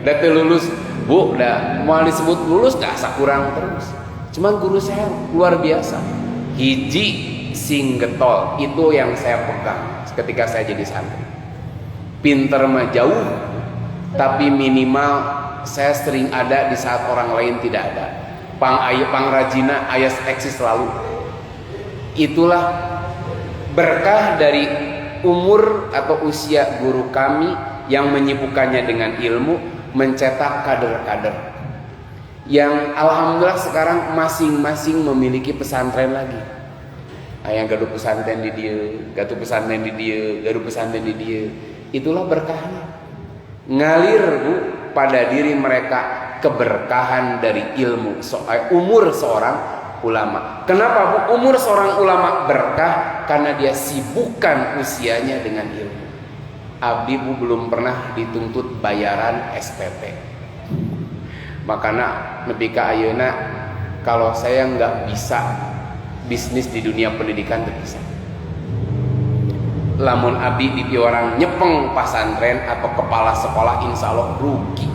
Udah lulus bu, udah mau disebut lulus gak asa kurang terus. Cuman guru saya luar biasa, hiji sing getol, itu yang saya pegang ketika saya jadi santri. Pinter mah jauh, tapi minimal saya sering ada di saat orang lain tidak ada. Pangrajina ayas eksis selalu. Itulah berkah dari umur atau usia guru kami yang menyibukkannya dengan ilmu, mencetak kader-kader yang alhamdulillah sekarang masing-masing memiliki pesantren lagi. Yang gaduh pesantren di dia, gaduh pesantren di dia, gaduh pesantren di dia. Itulah berkahnya. Ngalir bu pada diri mereka keberkahan dari ilmu, umur seorang ulama. Kenapa bu? Umur seorang ulama berkah karena dia sibukkan usianya dengan ilmu. Abdi bu belum pernah dituntut bayaran SPP. Makanya nepi ka ayeuna kalau saya nggak bisa bisnis di dunia pendidikan tidak bisa. Lamun abdi di orang nyepeng pesantren atau kepala sekolah insya Allah rugi.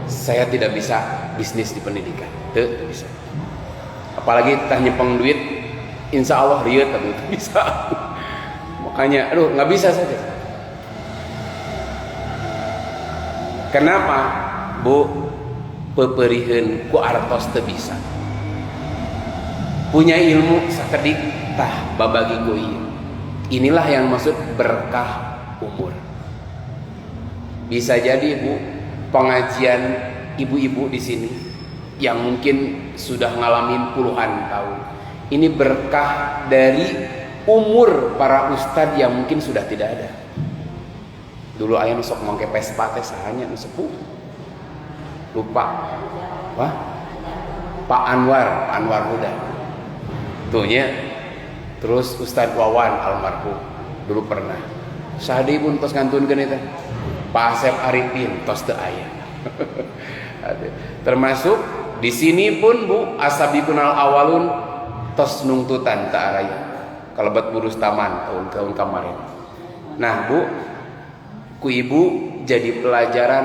Saya tidak bisa bisnis di pendidikan, tidak bisa. Apalagi kita nyepeng duit, insya Allah riut tapi tidak bisa. Makanya, aduh nggak bisa saja. Kenapa, bu? Peperiheun ku artos teu bisa. Punya ilmu sakedik tah babagi ku ieu. Inilah yang maksud berkah umur. Bisa jadi bu, pengajian ibu-ibu di sini yang mungkin sudah ngalamin puluhan tahun. Ini berkah dari umur para ustadz yang mungkin sudah tidak ada. Dulu aya nu sok mangke pespa teh sahanya nu sepuh. Lupa. Wah? Pak Anwar Huda. Tuh nya. Terus Ustadz Wawan almarhum dulu pernah. Sadi pun tos ngantunkeun eta. Pak Asep Arifin tos teu aya. Termasuk di sini pun bu asabiqunal awalun tos nungtutan teu araya. Kalebet burus taman tahun kemarin. Nah bu, ku ibu jadi pelajaran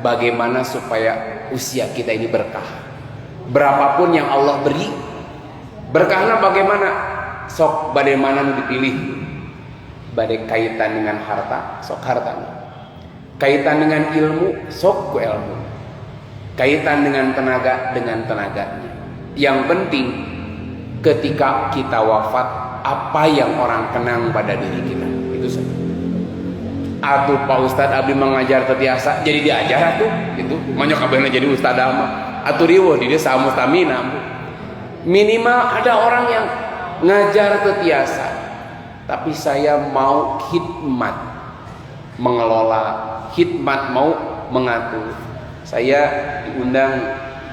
bagaimana supaya usia kita ini berkah. Berapapun yang Allah beri, berkahnya bagaimana? Sok badai mana dipilih, badai kaitan dengan harta, sok hartanya. Kaitan dengan ilmu, sok ku ilmu. Kaitan dengan tenaga, dengan tenaganya. Yang penting ketika kita wafat, apa yang orang kenang pada diri kita, itu saja. Atuh Pak Ustadz abdi mengajar tetiasa, jadi diajar atuh, itu. Monyok abdi jadi ustadz ama. Atuh riweuh di dia samustamina. Minimal ada orang yang ngajar tetiasa, tapi saya mau khidmat, mengelola khidmat, mau mengatur. Saya diundang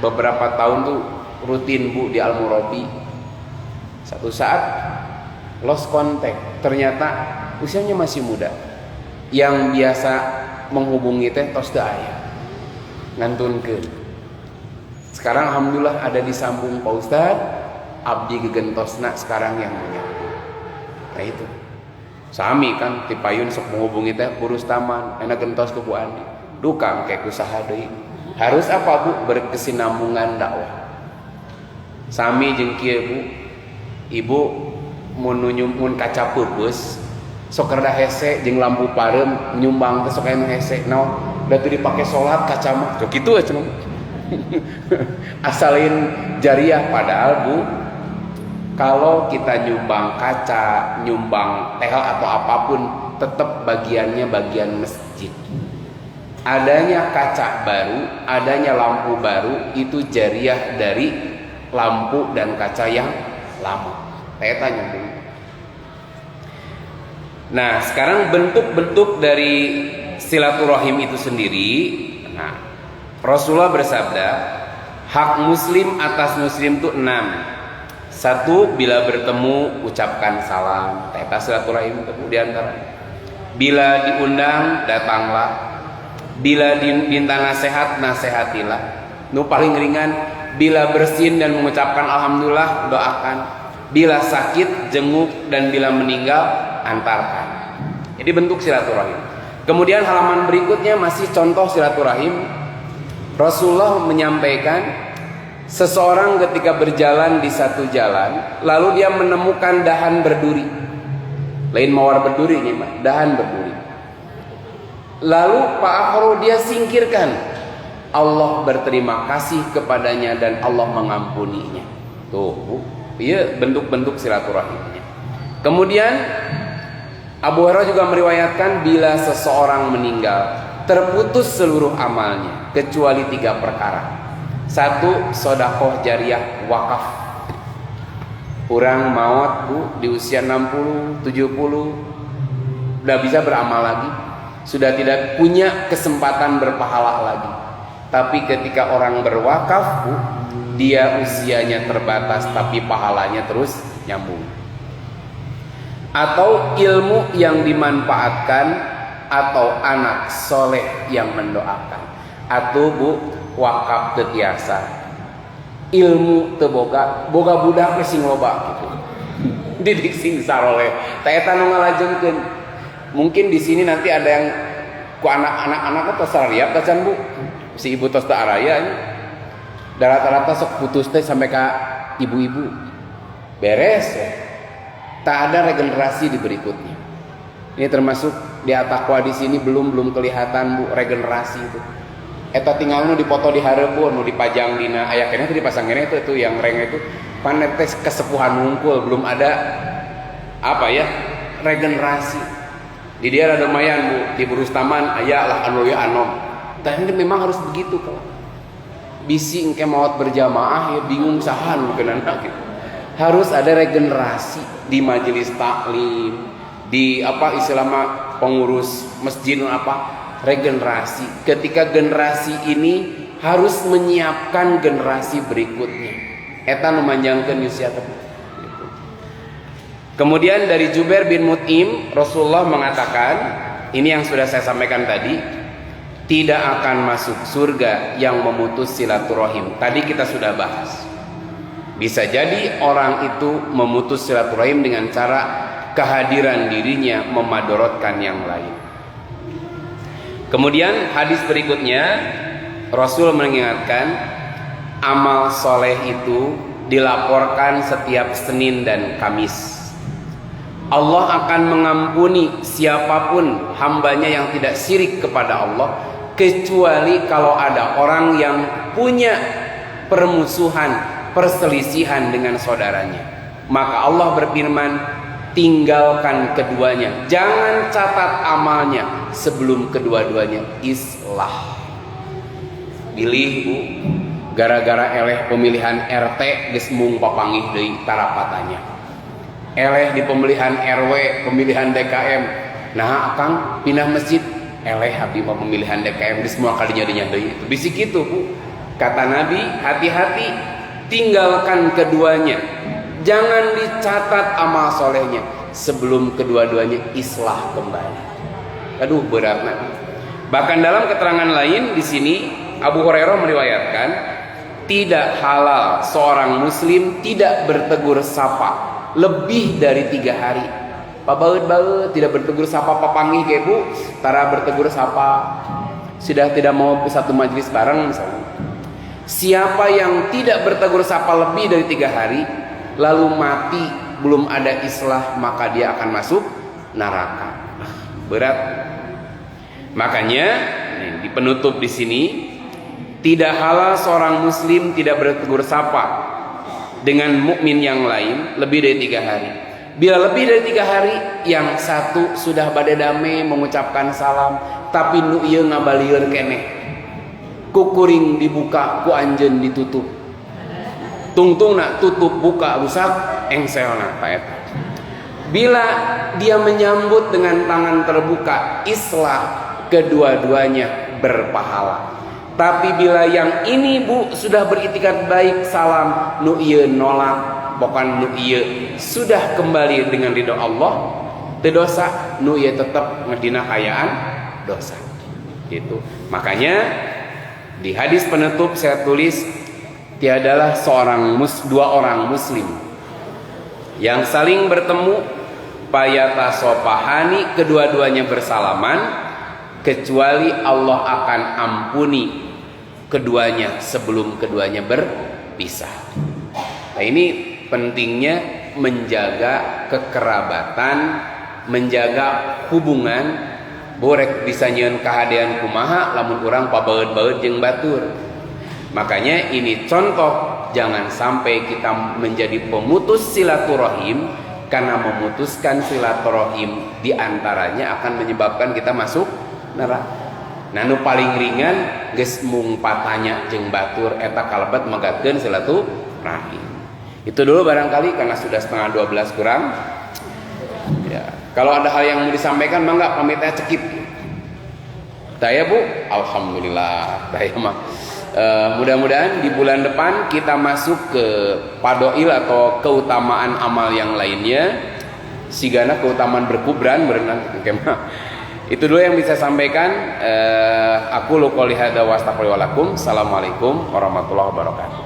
beberapa tahun tuh rutin bu di Al-Murabi. Satu saat lost contact, ternyata usianya masih muda. Yang biasa menghubungi teh tos teu aya, ngantunkeun. Sekarang alhamdulillah ada disambung Pak Ustadz. Abdi gegentosna sekarang yang menyambung. Nah itu sami kan tipayun sok menghubungi teh urus taman enak gentos ke Bu Andi duka engke kusaha deui. Harus apa bu? Berkesinambungan dakwah. Sami jeung kieu bu, ibu mun kaca peupeus sok rada hese jeung lampu pareum nyumbang teh sok aya nu hese naon da teu dipake salat kaca mah sok kitu cenah. Asalin jariah padahal bu, kalau kita nyumbang kaca, nyumbang tehel atau apapun, tetap bagiannya bagian masjid. Adanya kaca baru, adanya lampu baru, itu jariah dari lampu dan kaca yang lama. Saya tanya dulu. Nah, sekarang bentuk-bentuk dari silaturahim itu sendiri. Nah, Rasulullah bersabda, hak muslim atas muslim itu 6. Satu, bila bertemu ucapkan salam, teta silaturahim itu diantara. Bila diundang datanglah, bila diminta nasihat nasihatilah. Nu paling ringan, bila bersin dan mengucapkan alhamdulillah doakan. Bila sakit jenguk dan bila meninggal antarkan. Jadi bentuk silaturahim. Kemudian halaman berikutnya masih contoh silaturahim. Rasulullah menyampaikan seseorang ketika berjalan di satu jalan, lalu dia menemukan dahan berduri. Lain mawar berduri ini, dahan berduri. Lalu Pak Akhro dia singkirkan. Allah berterima kasih kepadanya dan Allah mengampuninya. Tuh, Bu. Iya bentuk-bentuk silaturahimnya. Kemudian Abu Hurairah juga meriwayatkan bila seseorang meninggal, terputus seluruh amalnya kecuali 3 perkara. 1. Sedekah jariyah wakaf. Orang maut, Bu, di usia 60, 70 udah bisa beramal lagi, sudah tidak punya kesempatan berpahala lagi. Tapi ketika orang berwakaf, Bu, dia usianya terbatas tapi pahalanya terus nyambung. Atau ilmu yang dimanfaatkan, atau anak soleh yang mendoakan. Atau, Bu, wakaf teu tiasa, ilmu teu boga budak sing loba gitu. Didik sing saroleh. Tah eta nu ngalajengkeun. Mungkin di sini nanti ada yang ku anak-anak tos sarariap tacan, Bu. Si ibu tos teu araya nya. Rata-rata sok putus teh sampai ka ibu-ibu. Beres ya. Tak ada regenerasi di berikutnya. Ini termasuk di At-Taqwa di sini belum kelihatan, Bu, regenerasi itu. Eta tinggal nu dipoto di hareupeun, nu dipajang dina aya keneh teh dipasang keneh itu yang reng itu panet teh kesepuhan hungkul, belum ada apa ya? Regenerasi. Di dia ada lumayan, Bu, di Burustaman aya lah anu ya anom. Dan memang harus begitu kalau bisi engke maot berjamaah ya bingung saha nu keunana gitu. Harus ada regenerasi di majelis taklim, di apa istilahnya pengurus masjid apa, regenerasi. Ketika generasi ini harus menyiapkan generasi berikutnya. Eta nu manjangkeun usia teh. Kemudian dari Jubair bin Mut'im, Rasulullah mengatakan, ini yang sudah saya sampaikan tadi, tidak akan masuk surga yang memutus silaturahim. Tadi kita sudah bahas. Bisa jadi orang itu memutus silaturahim dengan cara kehadiran dirinya memadorotkan yang lain. Kemudian hadis berikutnya Rasul mengingatkan amal soleh itu dilaporkan setiap Senin dan Kamis. Allah akan mengampuni siapapun hambanya yang tidak syirik kepada Allah, kecuali kalau ada orang yang punya permusuhan, perselisihan dengan saudaranya. Maka Allah berfirman, tinggalkan keduanya, jangan catat amalnya sebelum kedua-duanya islah. Pilih, Bu, gara-gara eleh pemilihan RT geus mung papangih deui tarapatanya. Eleh di pemilihan RW, pemilihan DKM. Nah, akang pindah masjid, eleh abdi pemilihan DKM geus moal kadinya deui. Itu bisi kitu, Bu. Kata Nabi, hati-hati, tinggalkan keduanya. Jangan dicatat amal solehnya sebelum kedua-duanya islah kembali. Aduh, berat Nabi. Bahkan dalam keterangan lain di sini Abu Hurairah meriwayatkan, tidak halal seorang muslim tidak bertegur sapa lebih dari 3 hari. Pabaeud-baeud tidak bertegur sapa papangih ke, Bu, tara bertegur sapa sudah tidak mau satu majelis bareng misalnya. Siapa yang tidak bertegur sapa lebih dari 3 hari lalu mati belum ada islah, maka dia akan masuk neraka. Berat. Makanya di penutup di sini, tidak halal seorang muslim tidak bertegur sapa dengan mukmin yang lain lebih dari 3 hari. Bila lebih dari 3 hari, yang satu sudah bade dame mengucapkan salam, tapi nu ieu ngabalieur keneh. Kukuring dibuka, ku anjeun ditutup. Tungtungna tutup buka rusak engselna ta eta. Bila dia menyambut dengan tangan terbuka, islah, kedua-duanya berpahala. Tapi bila yang ini, Bu, sudah beriktikad baik salam, nu ieu nolak, bukan nu ieu sudah kembali dengan ridho Allah, teu dosa, nu ieu tetap ngedina kayaan dosa. Gitu. Makanya di hadis penutup saya tulis, tiadalah dua orang muslim yang saling bertemu fayatasofahani, kedua-duanya bersalaman, kecuali Allah akan ampuni keduanya sebelum keduanya berpisah. Nah, ini pentingnya menjaga kekerabatan, menjaga hubungan. Borek bisa nyeun kahadean kumaha lamun urang pabaeud-baeud jeung batur. Makanya ini contoh, jangan sampai kita menjadi pemutus silaturahim, karena memutuskan silaturahim diantaranya akan menyebabkan kita masuk neraka. Nah, nu paling ringan geus mung patanya jeung batur eta kalebet megatkeun silaturahim. Itu dulu barangkali karena sudah setengah 12 kurang. Ya, kalau ada hal yang mau disampaikan mangga pamitnya cekip. Saya Bu, alhamdulillah. Saya mah mudah-mudahan di bulan depan kita masuk ke padoil atau keutamaan amal yang lainnya. Sigana keutamaan berkubran berenang kemah. Itu dulu yang bisa sampaikan. Aku qouli hadza wa astaghfirullahaladzim. Assalamualaikum warahmatullahi wabarakatuh.